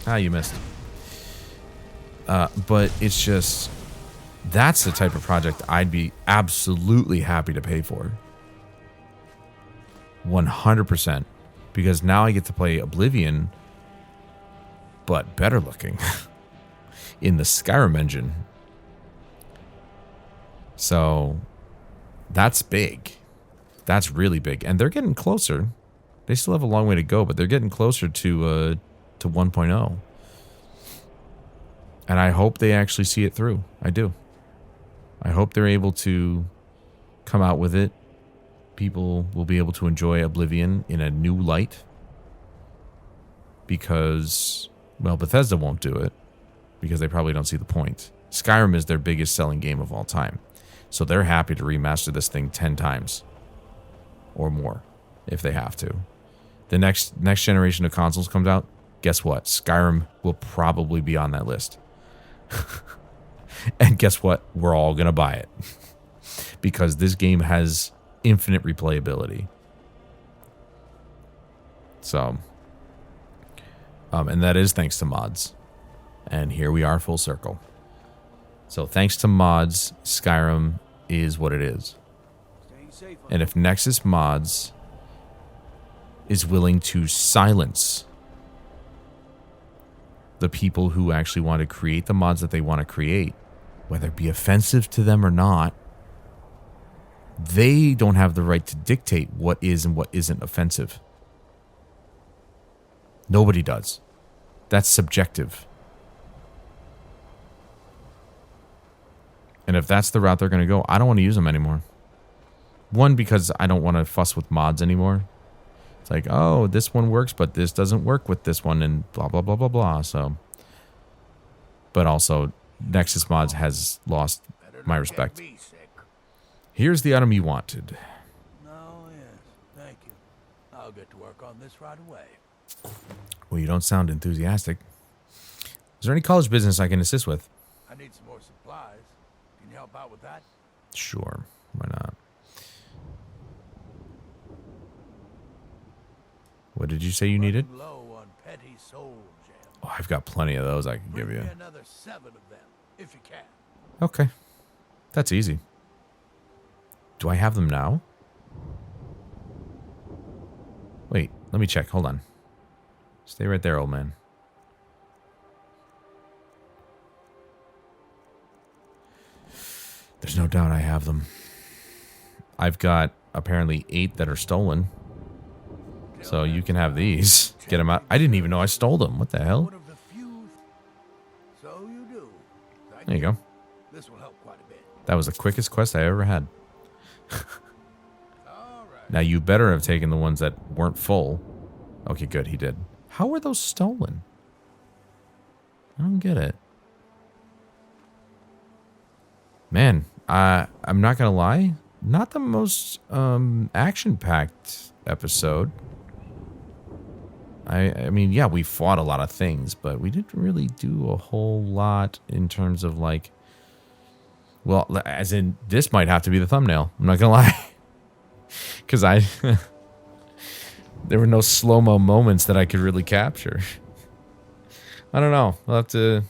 Ah, you missed. But it's just, that's the type of project I'd be absolutely happy to pay for. 100%. Because now I get to play Oblivion, but better looking. In the Skyrim engine. So that's big. That's really big. And they're getting closer. They still have a long way to go, but they're getting closer to 1.0. And I hope they actually see it through. I do. I hope they're able to come out with it. People will be able to enjoy Oblivion in a new light. Because, well, Bethesda won't do it. Because they probably don't see the point. Skyrim is their biggest selling game of all time. So they're happy to remaster this thing 10 times. Or more. If they have to. The next generation of consoles comes out. Guess what? Skyrim will probably be on that list. And guess what? We're all going to buy it. Because this game has infinite replayability. So. And that is thanks to mods. And here we are full circle. So thanks to mods, Skyrim is what it is. And if Nexus Mods is willing to silence the people who actually want to create the mods that they want to create, whether it be offensive to them or not, they don't have the right to dictate what is and what isn't offensive. Nobody does. That's subjective. And if that's the route they're going to go, I don't want to use them anymore. One, because I don't want to fuss with mods anymore. It's like, oh, this one works, but this doesn't work with this one, and blah, blah, blah, blah, blah. So, but also, Nexus Mods has lost my respect. Here's the item you wanted. Oh, yes. Thank you. I'll get to work on this right away. Well, you don't sound enthusiastic. Is there any college business I can assist with? I need some more supplies. Can you help out with that? Sure. Why not? What did you say you needed? Low on petty soul gems. Oh, I've got plenty of those I can give Bring you. me another 7 of them, if you can. Okay. That's easy. Do I have them now? Wait, let me check. Hold on. Stay right there, old man. There's no doubt I have them. I've got apparently 8 that are stolen. So you can have these. Get them out. I didn't even know I stole them. What the hell? So you do. There you go. This will help quite a bit. That was the quickest quest I ever had. Now you better have taken the ones that weren't full. Okay, good. He did. How were those stolen? I don't get it. Man, I'm not gonna lie. Not the most action-packed episode. I mean, yeah, we fought a lot of things, but we didn't really do a whole lot in terms of like... Well, as in, this might have to be the thumbnail. I'm not gonna lie. Because there were no slow-mo moments that I could really capture. I don't know. We'll have to...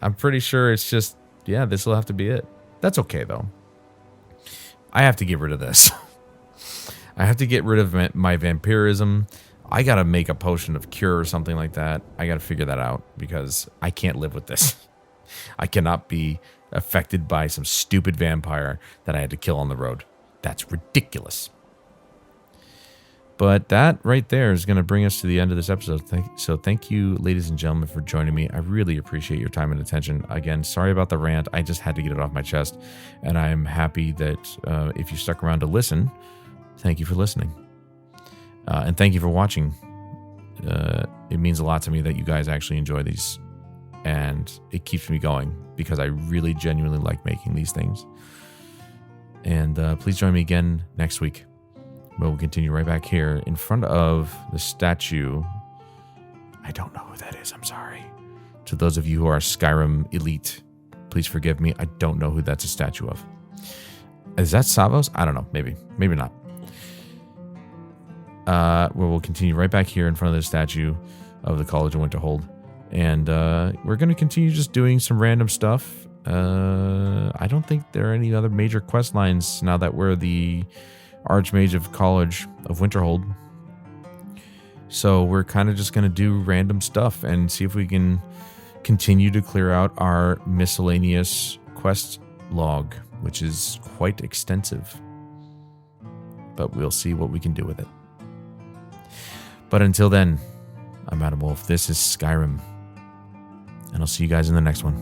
I'm pretty sure it's just... Yeah, this will have to be it. That's okay, though. I have to get rid of this. I have to get rid of my vampirism. I gotta make a potion of cure or something like that. I gotta figure that out because I can't live with this. I cannot be affected by some stupid vampire that I had to kill on the road. That's ridiculous. But that right there is going to bring us to the end of this episode. So thank you, ladies and gentlemen, for joining me. I really appreciate your time and attention. Again, sorry about the rant. I just had to get it off my chest. And I'm happy that if you stuck around to listen, thank you for listening. And thank you for watching. It means a lot to me that you guys actually enjoy these. And it keeps me going because I really genuinely like making these things. And please join me again next week. But we'll continue right back here in front of the statue. I don't know who that is. I'm sorry. To those of you who are Skyrim elite, please forgive me. I don't know who that's a statue of. Is that Savos? I don't know. Maybe. Maybe not. Where we'll continue right back here in front of the statue of the College of Winterhold. And we're going to continue just doing some random stuff. I don't think there are any other major quest lines now that we're the Archmage of College of Winterhold. So we're kind of just going to do random stuff and see if we can continue to clear out our miscellaneous quest log, which is quite extensive. But we'll see what we can do with it. But until then, I'm Adam Wolf. This is Skyrim. And I'll see you guys in the next one.